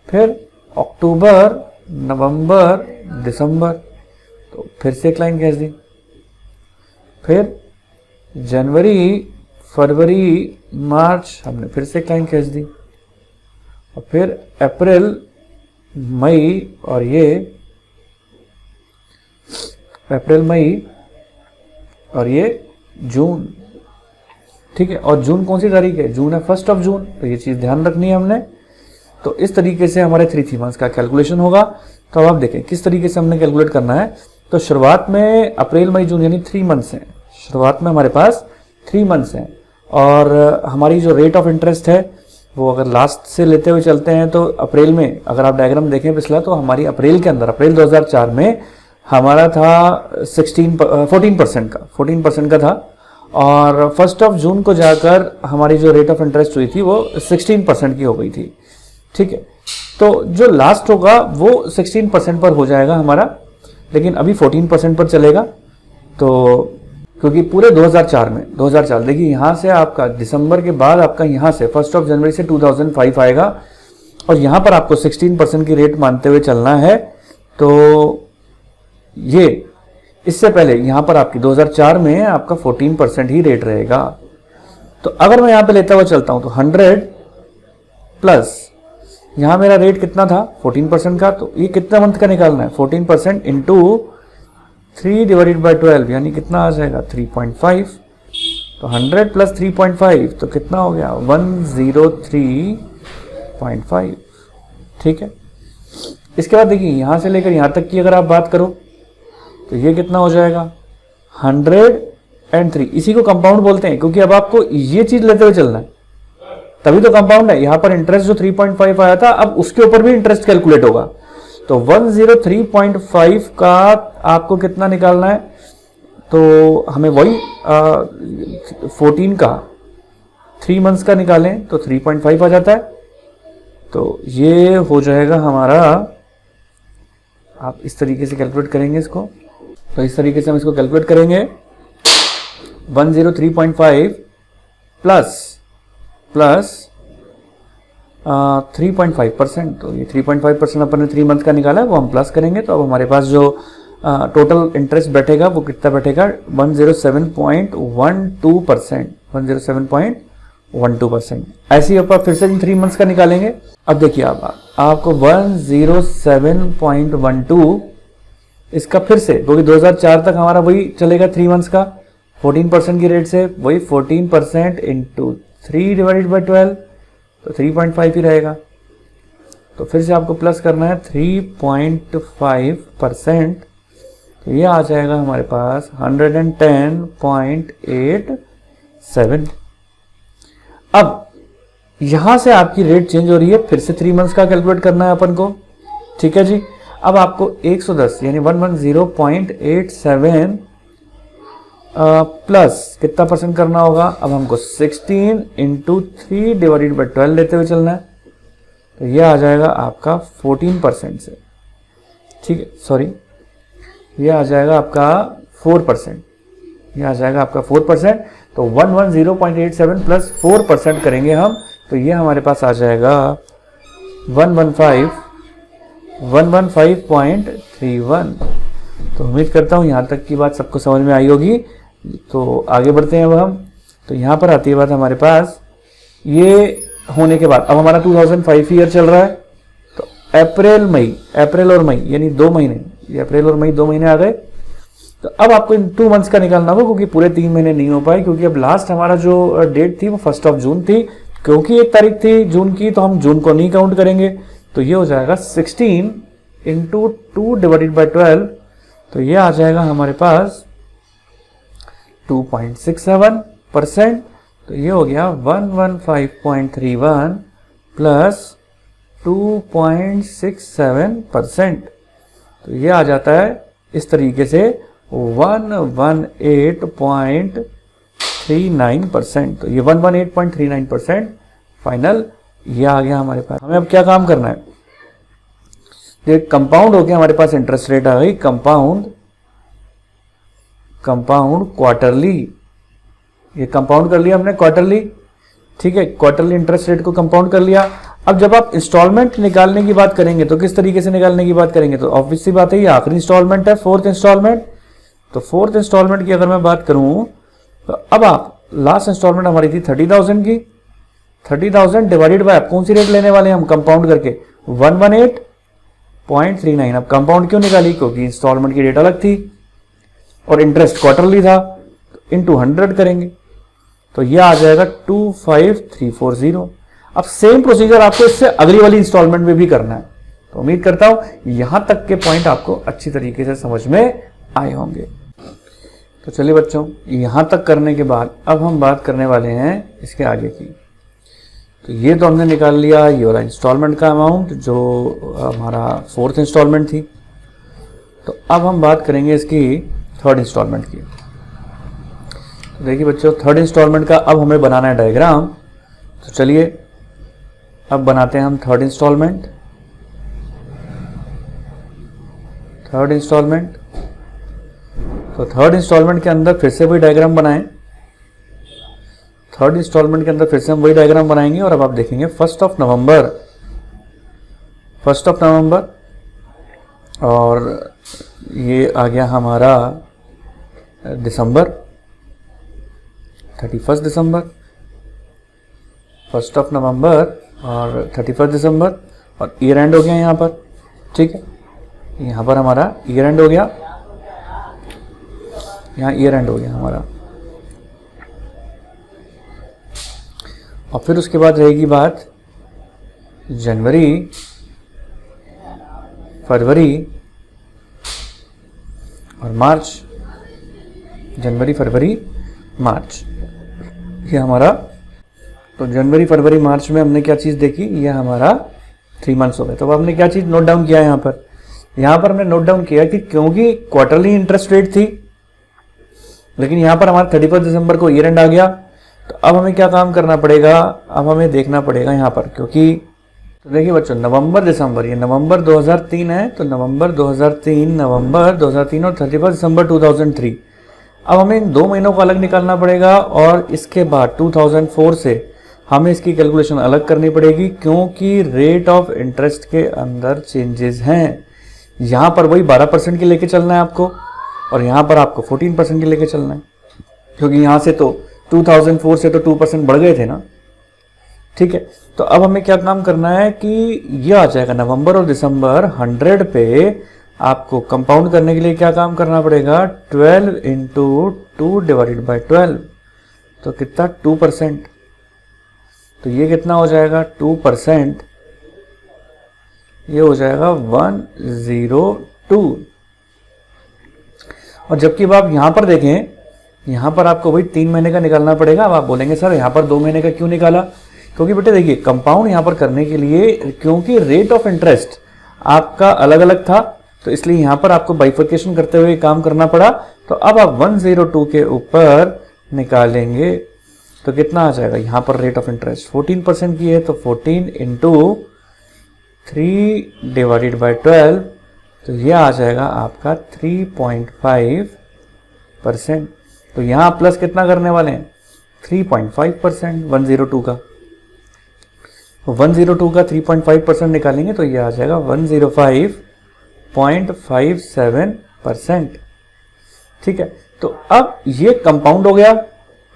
फिर अक्टूबर, नवंबर, दिसंबर, तो फिर से एक लाइन खींच दी। फिर जनवरी, फरवरी, मार्च, हमने फिर से एक लाइन खींच दी। और फिर अप्रैल, मई, और ये अप्रैल, मई, और ये जून। ठीक है, और जून कौन सी तारीख है, जून है 1 ऑफ जून। तो ये चीज़ ध्यान रखनी है हमने। तो इस तरीके से हमारे 3 मंथ्स का कैलकुलेशन होगा। तो अब आप देखें किस तरीके से हमने कैलकुलेट करना है। तो शुरुआत में अप्रैल, मई, जून यानी 3 मंथ्स हैं। शुरुआत में हमारे पास 3 मंथ्स हैं, और हमारी जो रेट ऑफ इंटरेस्ट है वो अगर लास्ट से लेते हुए चलते हैं तो अप्रैल में, अगर आप डायग्राम देखें पिछला, तो हमारी अप्रैल के अंदर, अप्रैल 2004 में हमारा था 14% का था। और 1 ऑफ जून को जाकर हमारी जो रेट ऑफ इंटरेस्ट हुई थी वो 16% की हो गई थी। ठीक है, तो जो लास्ट होगा वो 16% पर हो जाएगा हमारा, लेकिन अभी 14% पर चलेगा। तो क्योंकि पूरे 2004 देखिए, यहाँ से आपका दिसंबर के बाद आपका यहाँ से 1 ऑफ जनवरी से 2005 आएगा, और यहाँ पर आपको 16% की रेट मानते हुए चलना है। तो ये इससे पहले यहाँ पर आपकी 2004 में आपका 14% ही रेट रहेगा। तो अगर मैं यहाँ पे लेता हुआ चलता हूँ तो 100 प्लस यहाँ मेरा रेट कितना था 14% का, तो ये कितना मंथ का निकालना है, 14% इंटू 3 डिवाइडेड बाई 12, यानी कितना आ जाएगा 3.5। तो 100 प्लस 3.5 तो कितना हो गया 103.5। ठीक है, इसके बाद देखिए यहाँ से लेकर यहाँ तक की अगर आप बात करो तो ये कितना हो जाएगा 103। इसी को कंपाउंड बोलते हैं, क्योंकि अब आपको ये चीज लेते हुए चलना है, तभी तो कंपाउंड है। यहाँ पर इंटरेस्ट जो 3.5 आया था, अब उसके ऊपर भी इंटरेस्ट कैलकुलेट होगा। तो 103.5 का आपको कितना निकालना है, तो हमें वही 14 का 3 मंथ्स का निकालें तो 3.5 आ जाता है। तो ये हो जाएगा हमारा, आप इस तरीके से कैलकुलेट करेंगे इसको। तो इस तरीके से हम इसको कैलकुलेट करेंगे 103.5 प्लस 3.5%। तो ये 3.5% अपन ने 3 मंथ का निकाला है, वो हम प्लस करेंगे। तो अब हमारे पास जो टोटल इंटरेस्ट बैठेगा वो कितना बैठेगा 107.12%, 107.12%। ऐसे ही आप फिर से 3 मंथ्स का निकालेंगे। अब देखिए आपको 107.12 इसका फिर से, क्योंकि 2004 तक हमारा वही चलेगा 3 मंथ्स का 14% की रेट से, वही 14% इंटू 3 डिवाइडेड बाई 12, तो 3.5 ही रहेगा। तो फिर से आपको प्लस करना है 3.5%, तो ये आ जाएगा हमारे पास 110.87। अब यहां से आपकी रेट चेंज हो रही है, फिर से 3 मंथ्स का कैलकुलेट करना है अपन को, ठीक है जी। अब आपको 110 यानी 110.87 प्लस कितना परसेंट करना होगा, अब हमको 16 इंटू 3 डिवाइडेड बाई 12 लेते हुए चलना है, तो ये आ जाएगा आपका 14% से, ठीक है, सॉरी ये आ जाएगा आपका 4%, ये आ जाएगा आपका 4%। तो 110.87 प्लस 4% करेंगे हम, तो ये हमारे पास आ जाएगा 115.31। तो उम्मीद करता हूँ यहाँ तक की बात सबको समझ में आई होगी। तो आगे बढ़ते हैं अब हम। तो यहाँ पर आती है बात हमारे पास, ये होने के बाद अब हमारा 2005 ईयर चल रहा है, तो अप्रैल और मई यानी 2 महीने, ये अप्रैल और मई 2 महीने आ गए। तो अब आपको इन 2 मंथ्स का निकालना होगा, क्योंकि पूरे 3 महीने नहीं हो पाए, क्योंकि अब लास्ट हमारा जो डेट थी वो 1 जून थी, क्योंकि 1 तारीख थी जून की, तो हम जून को नहीं काउंट करेंगे। तो ये हो जाएगा 16 इंटू 2 डिवाइडेड बाई 12, तो ये आ जाएगा हमारे पास 2.67%। तो ये हो गया 115.31 प्लस 2.67%, तो ये आ जाता है इस तरीके से 118.39%। तो ये 118.39% फाइनल ये आ गया हमारे पास। हमें अब क्या काम करना है, ये कंपाउंड हो गया हमारे पास, इंटरेस्ट रेट आ गई कंपाउंड क्वार्टरली, ये कंपाउंड कर लिया हमने क्वार्टरली, ठीक है, क्वार्टरली इंटरेस्ट रेट को कंपाउंड कर लिया। अब जब आप इंस्टॉलमेंट निकालने की बात करेंगे तो किस तरीके से निकालने की बात करेंगे, तो ऑब्वियस सी बात है ये आखिरी इंस्टॉलमेंट है, 4th इंस्टॉलमेंट। तो 4th इंस्टॉलमेंट की अगर मैं बात करूं, तो अब आप लास्ट इंस्टॉलमेंट हमारी थी 30,000 की, 30,000 डिवाइडेड बाय कौन सी रेट लेने वाले हैं हम कंपाउंड करके 118.39। अब कंपाउंड क्यों निकाली, क्योंकि इंस्टॉलमेंट की डेट अलग थी और इंटरेस्ट क्वार्टरली था, इनटू 100 करेंगे, तो यह आ जाएगा 25340। अब सेम प्रोसीजर आपको इससे अगली वाली इंस्टॉलमेंट में भी करना है। तो उम्मीद करता हूं यहां तक के पॉइंट आपको अच्छी तरीके से समझ में आए होंगे। तो चलिए बच्चों, यहां तक करने के बाद अब हम बात करने वाले हैं इसके आगे की। तो ये तो हमने निकाल लिया ये वाला इंस्टॉलमेंट का अमाउंट जो हमारा 4th इंस्टॉलमेंट थी। तो अब हम बात करेंगे इसकी 3rd इंस्टॉलमेंट की। तो देखिए बच्चों, 3rd इंस्टॉलमेंट का अब हमें बनाना है डायग्राम। तो चलिए अब बनाते हैं हम 3rd इंस्टॉलमेंट। 3rd इंस्टॉलमेंट, तो 3rd इंस्टॉलमेंट के अंदर फिर से वही डायग्राम बनाएं। 3rd इंस्टॉलमेंट के अंदर फिर से हम वही डायग्राम बनाएंगे। और अब आप देखेंगे 1 नवंबर और ये आ गया हमारा दिसंबर, 31 दिसंबर, 1 नवंबर और 31 दिसंबर, और ईयर एंड हो गया यहाँ पर, ठीक है, यहाँ पर हमारा ईयर एंड हो गया, यहाँ ईयर एंड हो गया हमारा। और फिर उसके बाद रहेगी बात जनवरी, फरवरी और मार्च। जनवरी, फरवरी, मार्च, ये हमारा। तो जनवरी, फरवरी, मार्च में हमने क्या चीज़ देखी, ये हमारा 3 मंथ्स हो गए। तो अब हमने क्या चीज़ नोट डाउन किया यहाँ पर, हमने नोट डाउन किया कि क्योंकि क्वार्टरली इंटरेस्ट रेट थी, लेकिन यहाँ पर हमारा 31 दिसंबर को ईयर एंड आ गया। तो अब हमें क्या काम करना पड़ेगा, अब हमें देखना पड़ेगा यहाँ पर, क्योंकि तो देखिए बच्चों, नवंबर दिसंबर, ये नवंबर 2003 है, तो नवंबर 2003 और 31 दिसंबर 2003। अब हमें इन 2 महीनों को अलग निकालना पड़ेगा, और इसके बाद 2004 से हमें इसकी कैलकुलेशन अलग करनी पड़ेगी, क्योंकि रेट ऑफ इंटरेस्ट के अंदर चेंजेस हैं। यहाँ पर वही 12% के लेके चलना है आपको, और यहाँ पर आपको 14% के लेके चलना है, क्योंकि यहाँ से तो 2004 से तो 2% बढ़ गए थे ना। ठीक है, तो अब हमें क्या काम करना है कि ये आ जाएगा नवंबर और दिसंबर 100 पे आपको कंपाउंड करने के लिए क्या काम करना पड़ेगा, 12 इंटू 2 डिवाइडेड बाई 12, तो कितना 2%, तो ये कितना हो जाएगा 2%, ये हो जाएगा 102। और जबकि अब आप यहां पर देखें, यहां पर आपको वही 3 महीने का निकालना पड़ेगा। अब आप बोलेंगे सर यहां पर 2 महीने का क्यों निकाला, क्योंकि बेटे देखिए कंपाउंड यहां पर करने के लिए, क्योंकि रेट ऑफ इंटरेस्ट आपका अलग अलग था, तो इसलिए यहां पर आपको बाइफर्केशन करते हुए काम करना पड़ा। तो अब आप 102 के ऊपर निकालेंगे तो कितना आ जाएगा, यहां पर रेट ऑफ इंटरेस्ट 14% की है, तो 14 इंटू 3 डिवाइडेड बाई 12, तो यह आ जाएगा आपका 3.5%। तो यहां प्लस कितना करने वाले हैं, 3.5% 102 का, तो 102 का 3.5% निकालेंगे तो यह आ जाएगा 105.57%। ठीक है, तो अब ये कंपाउंड हो गया।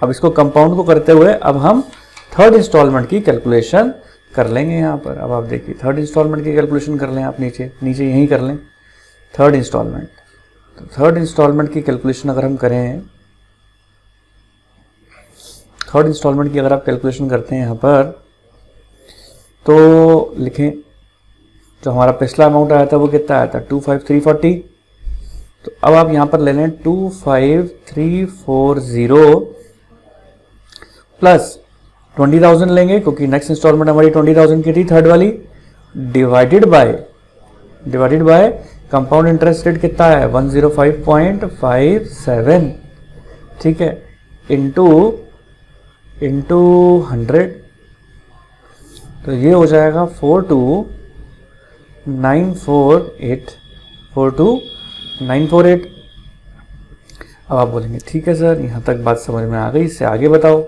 अब इसको कंपाउंड को करते हुए अब हम थर्ड इंस्टॉलमेंट की कैलकुलेशन कर लेंगे। यहाँ पर अब आप देखिए थर्ड इंस्टॉलमेंट की कैलकुलेशन कर लें, आप नीचे यहीं कर लें थर्ड इंस्टॉलमेंट। तो थर्ड इंस्टॉलमेंट की कैलकुलेशन अगर हम करें, थर्ड इंस्टॉलमेंट की अगर आप कैलकुलेशन करते हैं यहाँ पर, तो लिखें जो हमारा पिछला अमाउंट आया था वो कितना आया था 25340। तो अब आप यहाँ पर ले लें 25340 प्लस 20,000 लेंगे, क्योंकि नेक्स्ट इंस्टॉलमेंट हमारी 20,000 की थी थर्ड वाली, divided by compound interest rate कितना है 105.57। ठीक है, इंटू 100, तो ये हो जाएगा 42948। अब आप बोलेंगे ठीक है सर, यहाँ तक बात समझ में आ गई, इससे आगे बताओ।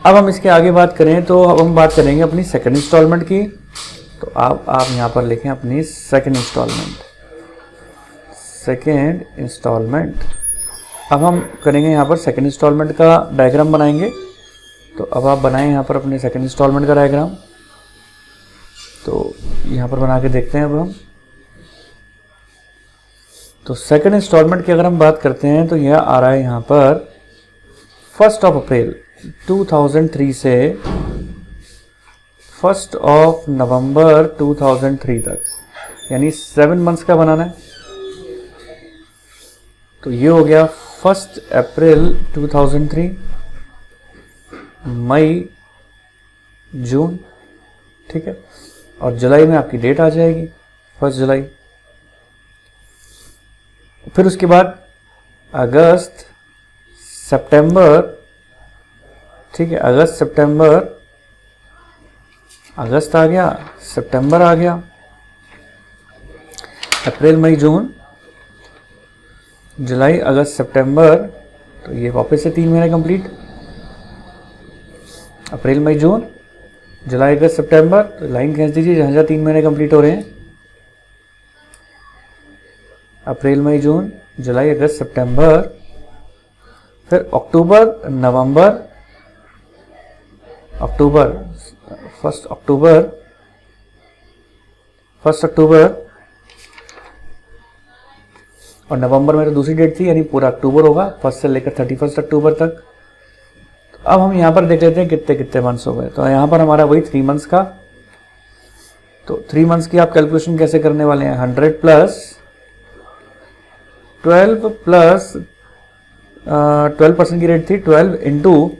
अब हम इसके आगे बात करें तो अब हम बात करेंगे अपनी सेकंड इंस्टॉलमेंट की। तो आप यहाँ पर लिखें अपनी सेकंड इंस्टॉलमेंट। अब हम करेंगे यहाँ पर सेकंड इंस्टॉलमेंट का डायग्राम बनाएंगे। तो अब आप बनाएं यहाँ पर अपने सेकंड इंस्टॉलमेंट का डायग्राम। तो यहाँ पर बना के देखते हैं अब हम। तो सेकंड इंस्टॉलमेंट की अगर हम बात करते हैं तो यह आ रहा है यहाँ पर 1 अप्रैल 2003 से 1 नवंबर 2003 तक, यानी 7 मंथ्स का बनाना है। तो ये हो गया 1 अप्रैल 2003, मई, जून। ठीक है, और जुलाई में आपकी डेट आ जाएगी 1 जुलाई। फिर उसके बाद अगस्त, सितंबर। ठीक है, अगस्त, सितंबर, अगस्त आ गया, सितंबर आ गया, अप्रैल, मई, जून, जुलाई, अगस्त, सितंबर। तो ये वापस से 3 महीने कंप्लीट, अप्रैल, मई, जून, जुलाई, अगस्त, सितंबर। तो लाइन खींच दीजिए जहाँ जहाँ 3 महीने कंप्लीट हो रहे हैं, अप्रैल, मई, जून, जुलाई, अगस्त, सितंबर। फिर अक्टूबर, नवंबर, 1 अक्टूबर, और नवंबर में तो दूसरी डेट थी, यानी पूरा अक्टूबर होगा 1 से लेकर 31 अक्टूबर तक। तो अब हम यहाँ पर देख लेते हैं कितने कितने मंथ्स हो गए। तो यहाँ पर हमारा वही 3 मंथ्स का। तो 3 मंथ्स की आप कैलकुलेशन कैसे करने वाले हैं, 100 प्लस 12 प्लस 12% की रेट थी, 12 इंटू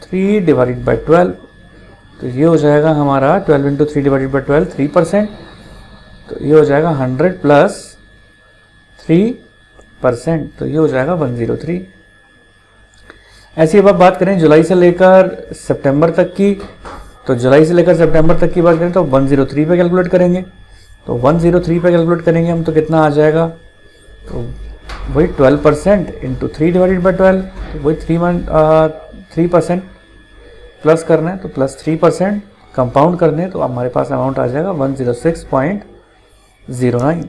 3 डिवाइडेड बाई 12। तो ये हो जाएगा हमारा 12 इंटू 3 डिवाइडेड बाई 12 3%। तो ये हो जाएगा 100 प्लस 3%, तो ये हो जाएगा 103। ऐसी अब आप बात करें जुलाई से लेकर सितंबर तक की। तो जुलाई से लेकर सितंबर तक की बात करें तो 103 पे कैलकुलेट करेंगे। तो 103 पे कैलकुलेट करेंगे हम तो कितना आ जाएगा, तो वही 12% इंटू 3 डिवाइडेड बाई 12, तो वही 3% प्लस करना है, तो प्लस 3%। कंपाउंड कर दें तो हमारे पास अमाउंट आ जाएगा 106.09।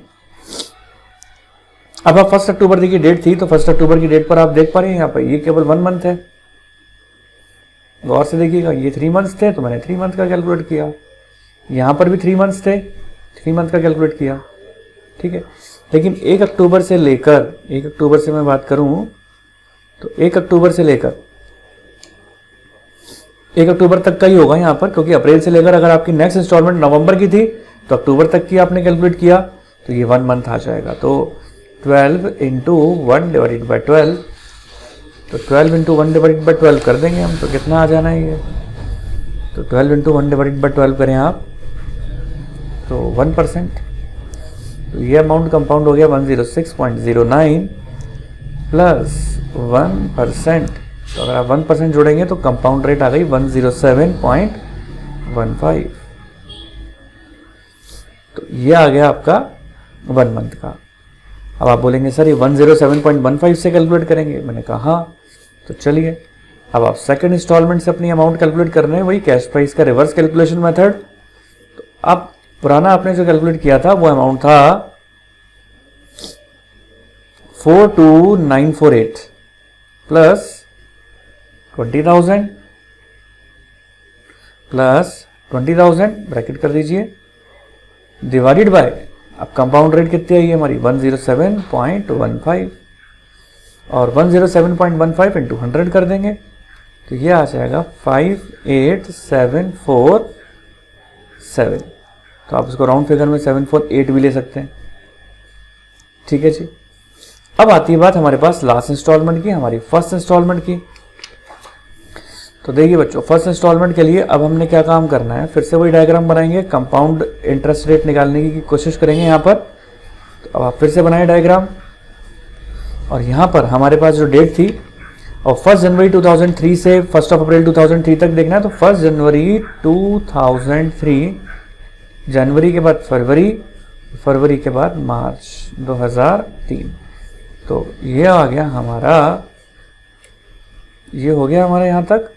अब आप 1 अक्टूबर की डेट थी, तो 1 अक्टूबर की डेट पर आप देख पा रहे हैं यहाँ पर ये केवल 1 मंथ है। गौर से देखिएगा, ये 3 मंथ्स थे तो मैंने 3 मंथ का कैलकुलेट किया, यहाँ पर भी 3 मंथ्स थे, 3 मंथ का कैलकुलेट किया, ठीक है। लेकिन 1 अक्टूबर से लेकर, 1 अक्टूबर से मैं बात करूं तो 1 अक्टूबर से लेकर 1 अक्टूबर तक का ही होगा यहाँ पर, क्योंकि अप्रैल से लेकर अगर आपकी नेक्स्ट इंस्टॉलमेंट नवंबर की थी तो अक्टूबर तक की आपने कैलकुलेट किया तो ये 1 मंथ आ जाएगा। तो 12 इंटू 1 डिवाइडेड बाई 12, तो 12 इंटू 1 डिवाइडेड बाई 12 कर देंगे हम, तो कितना आ जाना है ये, तो 12 इंटू 1 डिवाइडेड बाई 12 करें आप तो 1%, तो ये अमाउंट कंपाउंड हो गया 106.09 प्लस 1%, तो अगर आप 1% जोड़ेंगे तो कंपाउंड रेट आ गई 107.15। तो ये आ गया आपका 1 मंथ का। अब आप बोलेंगे सर ये 107.15 से कैलकुलेट करेंगे, मैंने कहा हाँ। तो चलिए अब आप सेकंड इंस्टॉलमेंट से अपनी अमाउंट कैलकुलेट कर रहे हैं, वही कैश प्राइस का रिवर्स कैलकुलेशन मेथड। तो अब पुराना आपने जो कैलकुलेट किया था वो अमाउंट था 42948 प्लस 20,000 प्लस 20,000 ब्रैकेट कर दीजिए डिवाइडेड बाय, अब कंपाउंड रेट कितनी आई है हमारी 107.15, और 107.15 इंटू 100 कर देंगे तो ये आ जाएगा 58747। तो आप इसको राउंड फिगर में 748 भी ले सकते हैं, ठीक है जी। अब आती है बात हमारे पास लास्ट इंस्टॉलमेंट की, हमारी फर्स्ट इंस्टॉलमेंट की। तो देखिए बच्चों, फर्स्ट इंस्टॉलमेंट के लिए अब हमने क्या काम करना है, फिर से वही डायग्राम बनाएंगे, कंपाउंड इंटरेस्ट रेट निकालने की कोशिश करेंगे यहाँ पर। तो अब आप फिर से बनाए डायग्राम, और यहाँ पर हमारे पास जो डेट थी, और 1 जनवरी 2003 से 1 अप्रैल 2003 तक देखना है, तो 1 जनवरी 2003, जनवरी के बाद फरवरी, फरवरी के बाद मार्च 2003, तो ये आ गया हमारा, ये हो गया हमारा यहाँ तक।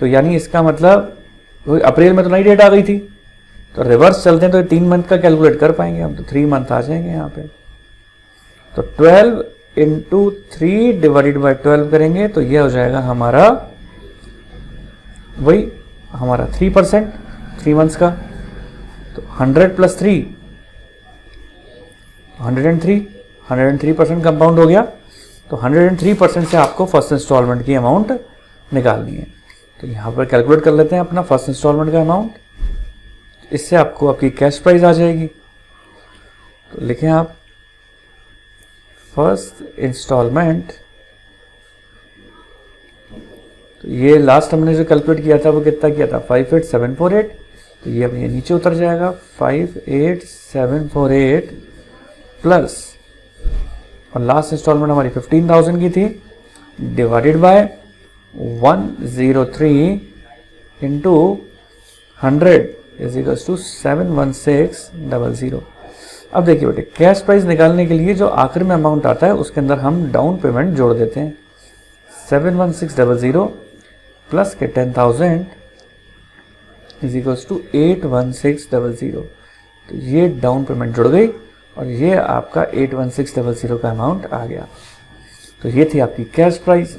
तो यानी इसका मतलब अप्रैल में तो नई डेट आ गई थी, तो रिवर्स चलते हैं तो 3 मंथ का कैलकुलेट कर पाएंगे हम, तो 3 मंथ आ जाएंगे यहाँ पे। तो 12 इंटू 3 डिवाइडेड बाई 12 करेंगे तो ये हो जाएगा हमारा वही हमारा 3%, 3 मंथ्स का। तो 100 प्लस 3 103% कंपाउंड हो गया। तो 103% से आपको फर्स्ट इंस्टॉलमेंट की अमाउंट निकालनी है। तो यहाँ पर कैलकुलेट कर लेते हैं अपना फर्स्ट इंस्टॉलमेंट का अमाउंट, इससे आपको आपकी कैश प्राइस आ जाएगी। तो लिखें आप फर्स्ट इंस्टॉलमेंट, तो ये लास्ट हमने जो कैलकुलेट किया था वो कितना किया था 58748, तो ये अब ये नीचे उतर जाएगा 58748 प्लस, और लास्ट इंस्टॉलमेंट हमारी 15,000 की थी, divided by 103 into 100 is equals to 71600। अब देखिए बेटे, कैश प्राइस निकालने के लिए जो आखिर में अमाउंट आता है उसके अंदर हम डाउन पेमेंट जोड़ देते हैं। 71600 प्लस के 10,000 इज इक्वल्स टू 81600। तो ये डाउन पेमेंट जुड़ गई और ये आपका 81600 का अमाउंट आ गया। तो ये थी आपकी कैश प्राइस।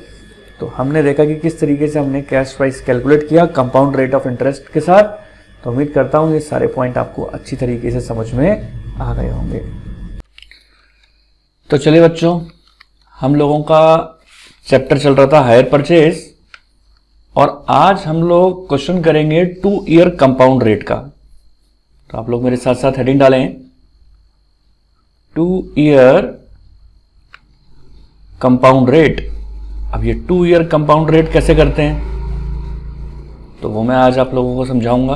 तो हमने देखा कि किस तरीके से हमने कैश प्राइस कैलकुलेट किया कंपाउंड रेट ऑफ इंटरेस्ट के साथ। तो उम्मीद करता हूँ ये सारे पॉइंट आपको अच्छी तरीके से समझ में आ गए होंगे। तो चलिए बच्चों, हम लोगों का चैप्टर चल रहा था हायर परचेज, और आज हम लोग क्वेश्चन करेंगे 2 ईयर कंपाउंड रेट का। तो आप लोग मेरे साथ साथ हेडिंग डालें 2 ईयर कंपाउंड रेट। अब ये 2 ईयर कंपाउंड रेट कैसे करते हैं तो वो मैं आज आप लोगों को समझाऊंगा।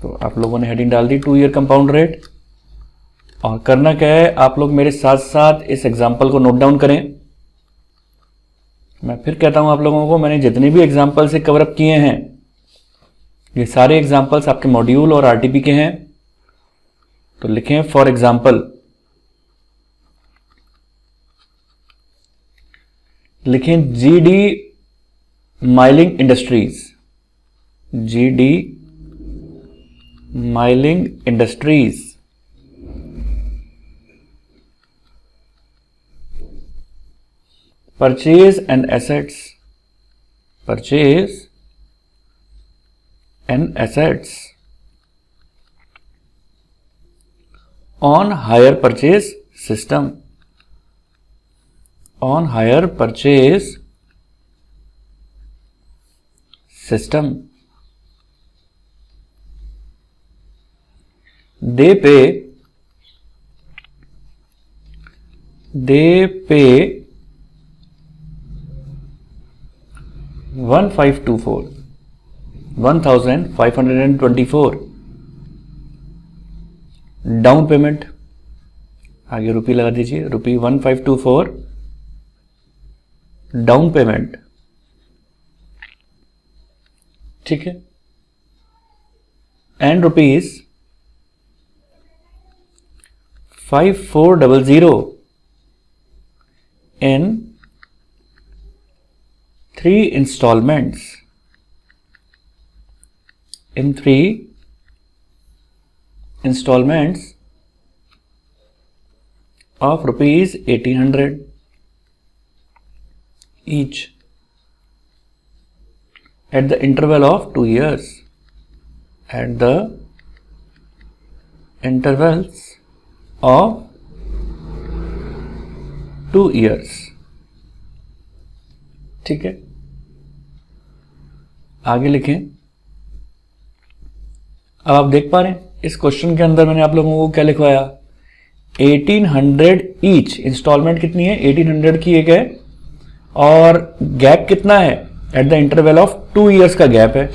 तो आप लोगों ने हेडिंग डाल दी 2 ईयर कंपाउंड रेट, और करना क्या है, आप लोग मेरे साथ साथ इस एग्जाम्पल को नोट डाउन करें। मैं फिर कहता हूं आप लोगों को, मैंने जितने भी एग्जाम्पल से कवर अप किए हैं ये सारे एग्जाम्पल्स आपके मॉड्यूल और आरटीपी के हैं। तो लिखें फॉर एग्जाम्पल, लिखें GD milling industries, GD milling industries, purchase and assets, purchase and assets on hire purchase system, on hire purchase system, they pay 1524 down payment, आगे रुपी लगा दीजिए, रुपी 1524 डाउन पेमेंट, ठीक है, and rupees 5400 in 3 installments, in 3 installments of rupees 1800 each at the interval of 2 years, at the intervals of 2 years, ठीक है। आगे लिखें। अब आप देख पा रहे हैं इस क्वेश्चन के अंदर मैंने आप लोगों को क्या लिखवाया, 1800 ईच, इंस्टॉलमेंट कितनी है 1800 की एक है, और गैप कितना है, at the interval of 2 years का गैप है,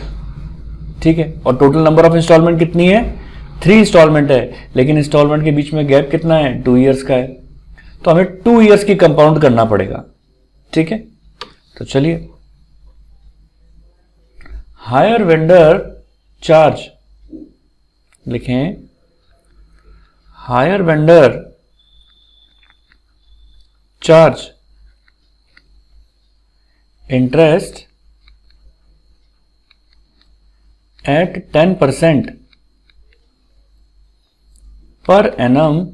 ठीक है, और टोटल नंबर ऑफ इंस्टॉलमेंट कितनी है 3 इंस्टॉलमेंट है, लेकिन इंस्टॉलमेंट के बीच में गैप कितना है 2 years का है, तो हमें 2 years की कंपाउंड करना पड़ेगा, ठीक है। तो चलिए, हायर वेंडर चार्ज लिखें, higher vendor charge interest eight 10% per annum,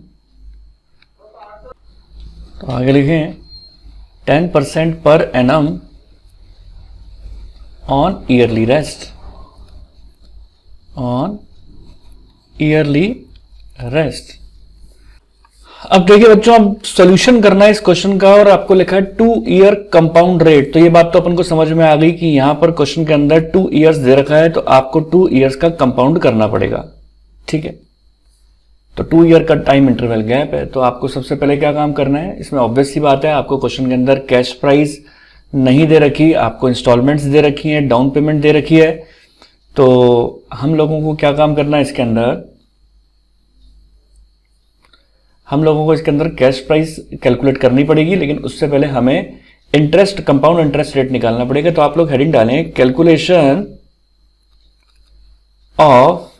तो आगे लिखें 10% per annum on yearly rest, on yearly rest. अब देखिए बच्चों, अब सॉल्यूशन करना है इस क्वेश्चन का, और आपको लिखा है 2 year कंपाउंड रेट, तो ये बात तो अपन को समझ में आ गई कि यहां पर क्वेश्चन के अंदर 2 years दे रखा है, तो आपको 2 years का कंपाउंड करना पड़ेगा, ठीक है। तो 2 year का टाइम इंटरवल गैप है, तो आपको सबसे पहले क्या काम करना है, इसमें ऑब्वियस सी बात है, आपको क्वेश्चन के अंदर कैश प्राइस नहीं दे रखी, आपको इंस्टॉलमेंट्स दे रखी है, डाउन पेमेंट दे रखी है, तो हम लोगों को क्या काम करना है इसके अंदर, हम लोगों को इसके अंदर कैश प्राइस कैलकुलेट करनी पड़ेगी, लेकिन उससे पहले हमें इंटरेस्ट, कंपाउंड इंटरेस्ट रेट निकालना पड़ेगा। तो आप लोग हेडिंग डालें, calculation of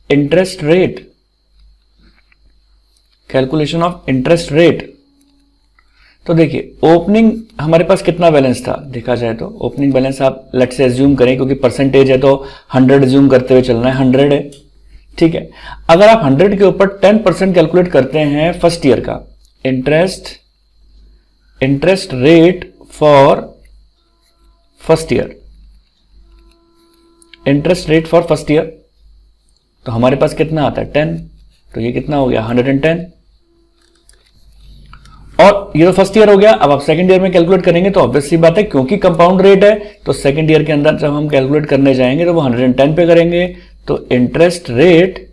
interest rate, calculation of interest rate. तो देखिए, ओपनिंग हमारे पास कितना बैलेंस था, देखा जाए तो ओपनिंग बैलेंस आप लेट से एज्यूम करें, क्योंकि परसेंटेज है तो 100 एज्यूम करते हुए चलना है, 100 है, ठीक है। अगर आप 100 के ऊपर 10% कैलकुलेट करते हैं फर्स्ट ईयर का interest rate for first year, interest rate for first year, तो हमारे पास कितना आता है 10, तो ये कितना हो गया 110, और ये तो फर्स्ट ईयर हो गया। अब आप सेकंड ईयर में कैलकुलेट करेंगे तो ऑब्वियस सी बात है, क्योंकि कंपाउंड रेट है, तो सेकंड ईयर के अंदर जब हम कैलकुलेट करने जाएंगे तो वो 110 पे करेंगे। तो interest rate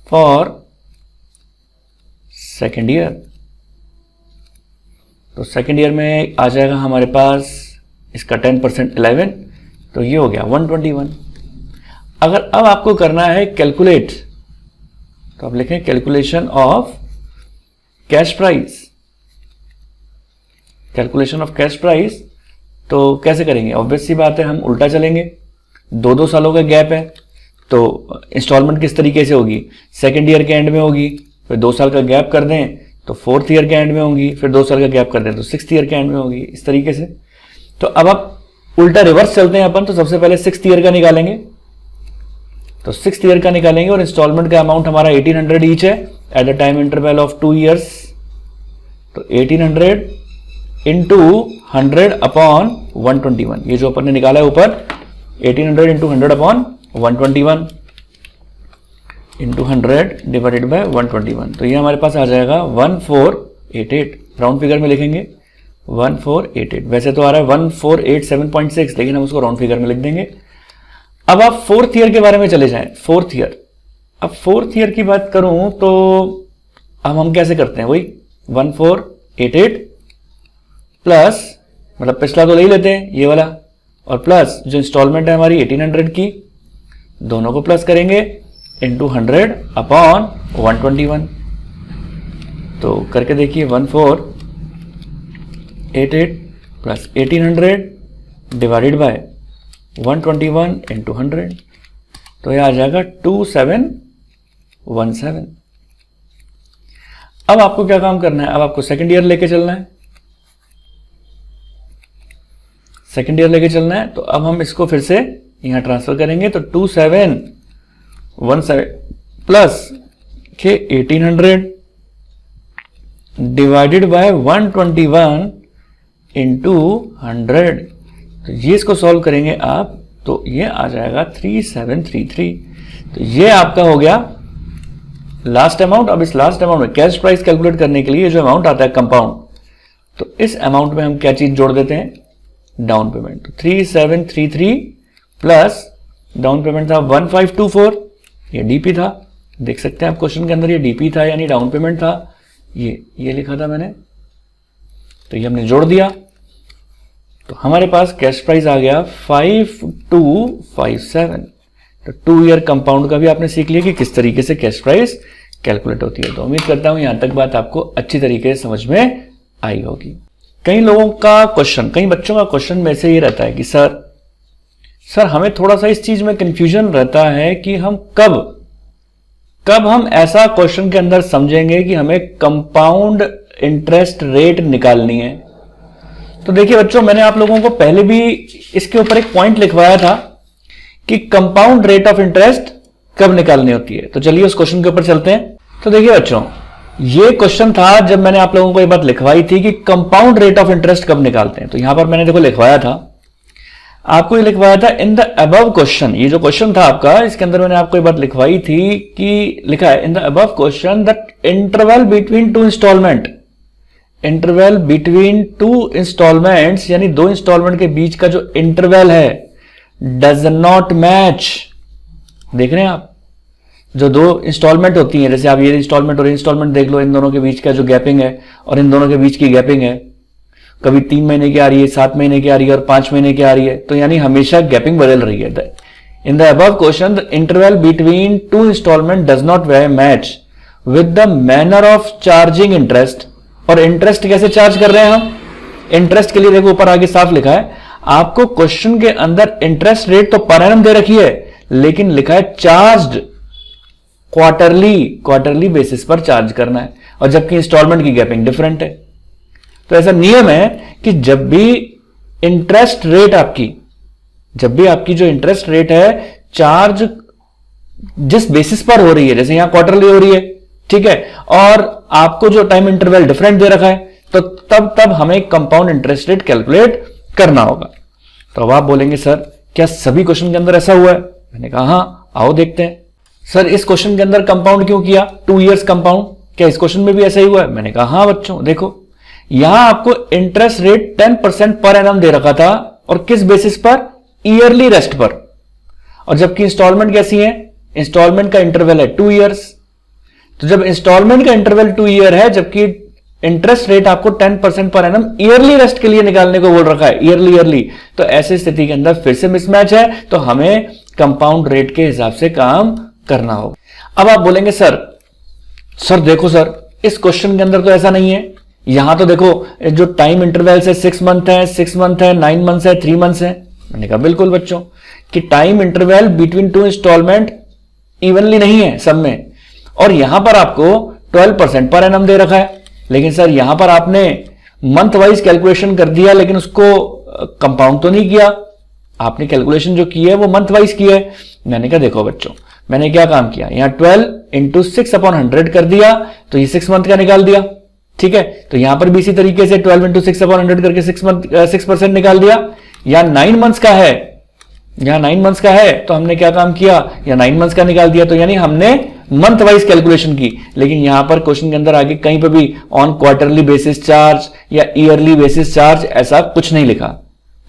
for second year, तो सेकेंड ईयर में आ जाएगा हमारे पास इसका 10% 11, तो ये हो गया 121। अगर अब आपको करना है कैलकुलेट, तो आप लिखें calculation of cash price, calculation of cash price. तो कैसे करेंगे, ऑब्वियस सी बात है, हम उल्टा चलेंगे, 2-2 सालों का गैप है, तो इंस्टॉलमेंट किस तरीके से होगी, सेकेंड ईयर के एंड में होगी, फिर 2 साल का गैप कर दें तो 4th ईयर के एंड में होंगी, फिर 2 साल का गैप कर दें तो 6th ईयर के एंड में होगी, इस तरीके से। तो अब आप उल्टा रिवर्स चलते हैं अपन, तो सबसे पहले 6th ईयर का निकालेंगे, तो 6th ईयर का निकालेंगे और इंस्टॉलमेंट का अमाउंट हमारा 1800 ईच है at the time interval of 2 years. तो 1800 इंटू 100 अपॉन 121, ये जो अपन ने निकाला है ऊपर 1800 into 100 upon 121 into 100 divided by 121, तो ये हमारे पास आ जाएगा 1488। राउंड फिगर में लिखेंगे 1488, वैसे तो आ रहा है 1487.6, लेकिन हम उसको राउंड फिगर में लिख देंगे। अब आप 4th ईयर के बारे में चले जाएं, 4th ईयर। अब 4th ईयर की बात करूं तो अब हम कैसे करते हैं, वही 1488 प्लस, मतलब पिछला तो ले ही लेते हैं ये वाला, और प्लस जो इंस्टॉलमेंट है हमारी 1800 की, दोनों को प्लस करेंगे इंटू 100 अपॉन 121। तो करके देखिए 1488 प्लस 1800 डिवाइडेड बाय 121 इंटू 100, तो यह आ जाएगा 2717। अब आपको क्या काम करना है, अब आपको 2nd ईयर लेके चलना है, 2nd ईयर लेके चलना है। तो अब हम इसको फिर से यहां ट्रांसफर करेंगे, तो 2717 प्लस के 1800 डिवाइडेड बाय 121 इंटू 100, तो ये इसको सॉल्व करेंगे आप, तो ये आ जाएगा 3733। तो ये आपका हो गया लास्ट अमाउंट। अब इस लास्ट अमाउंट में कैश प्राइस कैलकुलेट करने के लिए जो अमाउंट आता है कंपाउंड, तो इस अमाउंट में हम क्या चीज जोड़ देते हैं, डाउन पेमेंट। तो 3733 प्लस डाउन पेमेंट था 1524, ये डीपी था, देख सकते हैं आप क्वेश्चन के अंदर ये डीपी था यानी डाउन पेमेंट था, ये लिखा था मैंने, तो ये हमने जोड़ दिया। तो हमारे पास कैश प्राइस आ गया 5257। तो 2 ईयर कंपाउंड का भी आपने सीख लिया कि किस तरीके से कैश प्राइस कैलकुलेट होती है। तो उम्मीद करता हूं यहां तक बात आपको अच्छी तरीके से समझ में आई होगी। कई लोगों का क्वेश्चन, कई बच्चों का क्वेश्चन में से ये रहता है कि सर हमें थोड़ा सा इस चीज में कंफ्यूजन रहता है कि हम कब हम ऐसा क्वेश्चन के अंदर समझेंगे कि हमें कंपाउंड इंटरेस्ट रेट निकालनी है। तो देखिए बच्चों, मैंने आप लोगों को पहले भी इसके ऊपर एक पॉइंट लिखवाया था कि कंपाउंड रेट ऑफ इंटरेस्ट कब निकालनी होती है। तो चलिए उस क्वेश्चन के ऊपर चलते हैं। तो देखिए बच्चों, ये क्वेश्चन था जब मैंने आप लोगों को ये बात लिखवाई थी कि कंपाउंड रेट ऑफ इंटरेस्ट कब निकालते हैं। तो यहां पर मैंने देखो लिखवाया था, आपको ये लिखवाया था इन द अबव क्वेश्चन। ये जो क्वेश्चन था आपका, इसके अंदर मैंने आपको ये बात लिखवाई थी कि लिखा है in the above question that interval between 2 installment, interval between 2 installments यानी 2 इंस्टॉलमेंट के बीच का जो इंटरवल है डज नॉट मैच। देख रहे हैं आप, जो 2 इंस्टॉलमेंट होती हैं, जैसे आप ये इंस्टॉलमेंट और इंस्टॉलमेंट देख लो, इन दोनों के बीच का जो गैपिंग है और इन दोनों के बीच की गैपिंग है, कभी 3 महीने की आ रही है, 7 महीने की आ रही है और 5 महीने की आ रही है, तो यानी हमेशा गैपिंग बदल रही है। In the above question the interval between 2 installment does not match with the manner of charging interest. और इंटरेस्ट कैसे चार्ज कर रहे हैं हम, इंटरेस्ट के लिए देखो ऊपर आगे साफ लिखा है, आपको क्वेश्चन के अंदर इंटरेस्ट रेट तो पर एनम दे रखी है, लेकिन लिखा है चार्ज्ड क्वार्टरली बेसिस पर चार्ज करना है, और जबकि इंस्टॉलमेंट की गैपिंग डिफरेंट है। तो ऐसा नियम है कि जब भी इंटरेस्ट रेट आपकी जो इंटरेस्ट रेट है चार्ज जिस बेसिस पर हो रही है, जैसे यहां क्वार्टरली हो रही है, ठीक है, और आपको जो टाइम इंटरवल डिफरेंट दे रखा है, तो तब हमें कंपाउंड इंटरेस्ट रेट कैलकुलेट करना होगा। तो अब आप बोलेंगे सर क्या सभी क्वेश्चन के अंदर ऐसा हुआ है? मैंने कहा हां, आओ देखते हैं। सर इस क्वेश्चन के अंदर कंपाउंड क्यों किया, 2 इयर्स कंपाउंड, क्या इस क्वेश्चन में भी ऐसा ही हुआ है? मैंने कहा हां बच्चों, देखो यहां आपको इंटरेस्ट रेट 10% पर एनम दे रखा था, और किस बेसिस पर, ईयरली रेस्ट पर, और जबकि इंस्टॉलमेंट कैसी है, इंस्टॉलमेंट का इंटरवल है 2 इयर्स। तो जब इंस्टॉलमेंट का इंटरवल 2 ईयर है, जबकि इंटरेस्ट रेट आपको 10% पर एनम ईयरली रेस्ट के लिए निकालने को बोल रखा है, ईयरली, तो ऐसी स्थिति के अंदर फिर से मिसमैच है, तो हमें कंपाउंड रेट के हिसाब से काम करना होगा। अब आप बोलेंगे सर देखो सर इस क्वेश्चन के अंदर तो ऐसा नहीं है, यहां तो देखो जो टाइम इंटरवल है 6 मंथ है, 6 मंथ है, 9 मंथ है, 3 मंथ है। मैंने कहा बिल्कुल बच्चों कि time interval between 2 installment evenly नहीं है सब में, और यहां पर आपको 12% पर एनम दे रखा है, लेकिन सर यहां पर आपने मंथ वाइज कैलकुलेशन कर दिया लेकिन उसको कंपाउंड तो नहीं किया, आपने कैलकुलेशन जो की है वो मंथ वाइज की है। मैंने कहा देखो बच्चों, मैंने क्या काम किया, यहां 12 इंटू 6/100 कर दिया तो ये 6 मंथ का निकाल दिया, ठीक है। तो यहां पर भी इसी तरीके से 12 इंटू 6/100 करके 6% निकाल दिया। या 9 मंथ्स का है, यहां 9 मंथ्स का है तो हमने क्या काम किया, या 9 मंथ्स का निकाल दिया। तो यानी हमने मंथ वाइज कैलकुलेशन की, लेकिन यहां पर क्वेश्चन के अंदर आगे कहीं पर भी ऑन क्वार्टरली बेसिस चार्ज या ईयरली बेसिस चार्ज ऐसा कुछ नहीं लिखा।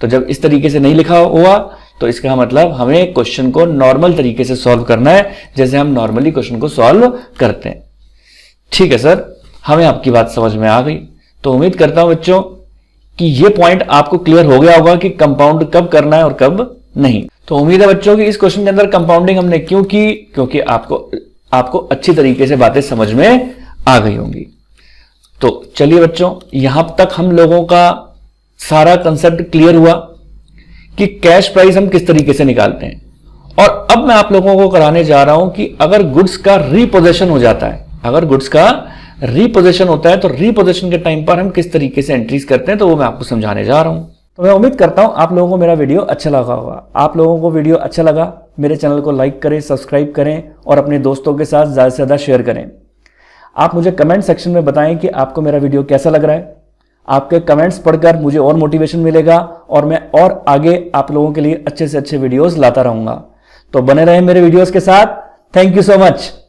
तो जब इस तरीके से नहीं लिखा हुआ तो इसका मतलब हमें क्वेश्चन को नॉर्मल तरीके से सॉल्व करना है, जैसे हम नॉर्मली क्वेश्चन को सॉल्व करते हैं। ठीक है सर, हमें आपकी बात समझ में आ गई। तो उम्मीद करता हूं बच्चों कि ये पॉइंट आपको क्लियर हो गया होगा कि कंपाउंड कब करना है और कब नहीं। तो उम्मीद है बच्चों कि इस क्वेश्चन के अंदर कंपाउंडिंग हमने क्यों की, क्योंकि आपको अच्छी तरीके से बातें समझ में आ गई होंगी। तो चलिए बच्चों, यहां तक हम लोगों का सारा कंसेप्ट क्लियर हुआ कि कैश प्राइस हम किस तरीके से निकालते हैं। और अब मैं आप लोगों को कराने जा रहा हूं कि अगर गुड्स का रीपोजेशन हो जाता है, अगर गुड्स का रीपोजेशन होता है तो रीपोजेशन के टाइम पर हम किस तरीके से एंट्रीज करते हैं, तो वो मैं आपको समझाने जा रहा हूं। तो मैं उम्मीद करता हूं आप लोगों को मेरा वीडियो अच्छा लगा होगा। आप लोगों को वीडियो अच्छा लगा, मेरे चैनल को लाइक करें, सब्सक्राइब करें और अपने दोस्तों के साथ ज़्यादा से ज़्यादा शेयर करें। आप मुझे कमेंट सेक्शन में बताएं कि आपको मेरा वीडियो कैसा लग रहा है। आपके कमेंट्स पढ़कर मुझे और मोटिवेशन मिलेगा और मैं और आगे आप लोगों के लिए अच्छे से अच्छे वीडियोस लाता रहूंगा। तो बने रहें मेरे वीडियोस के साथ। Thank you so much.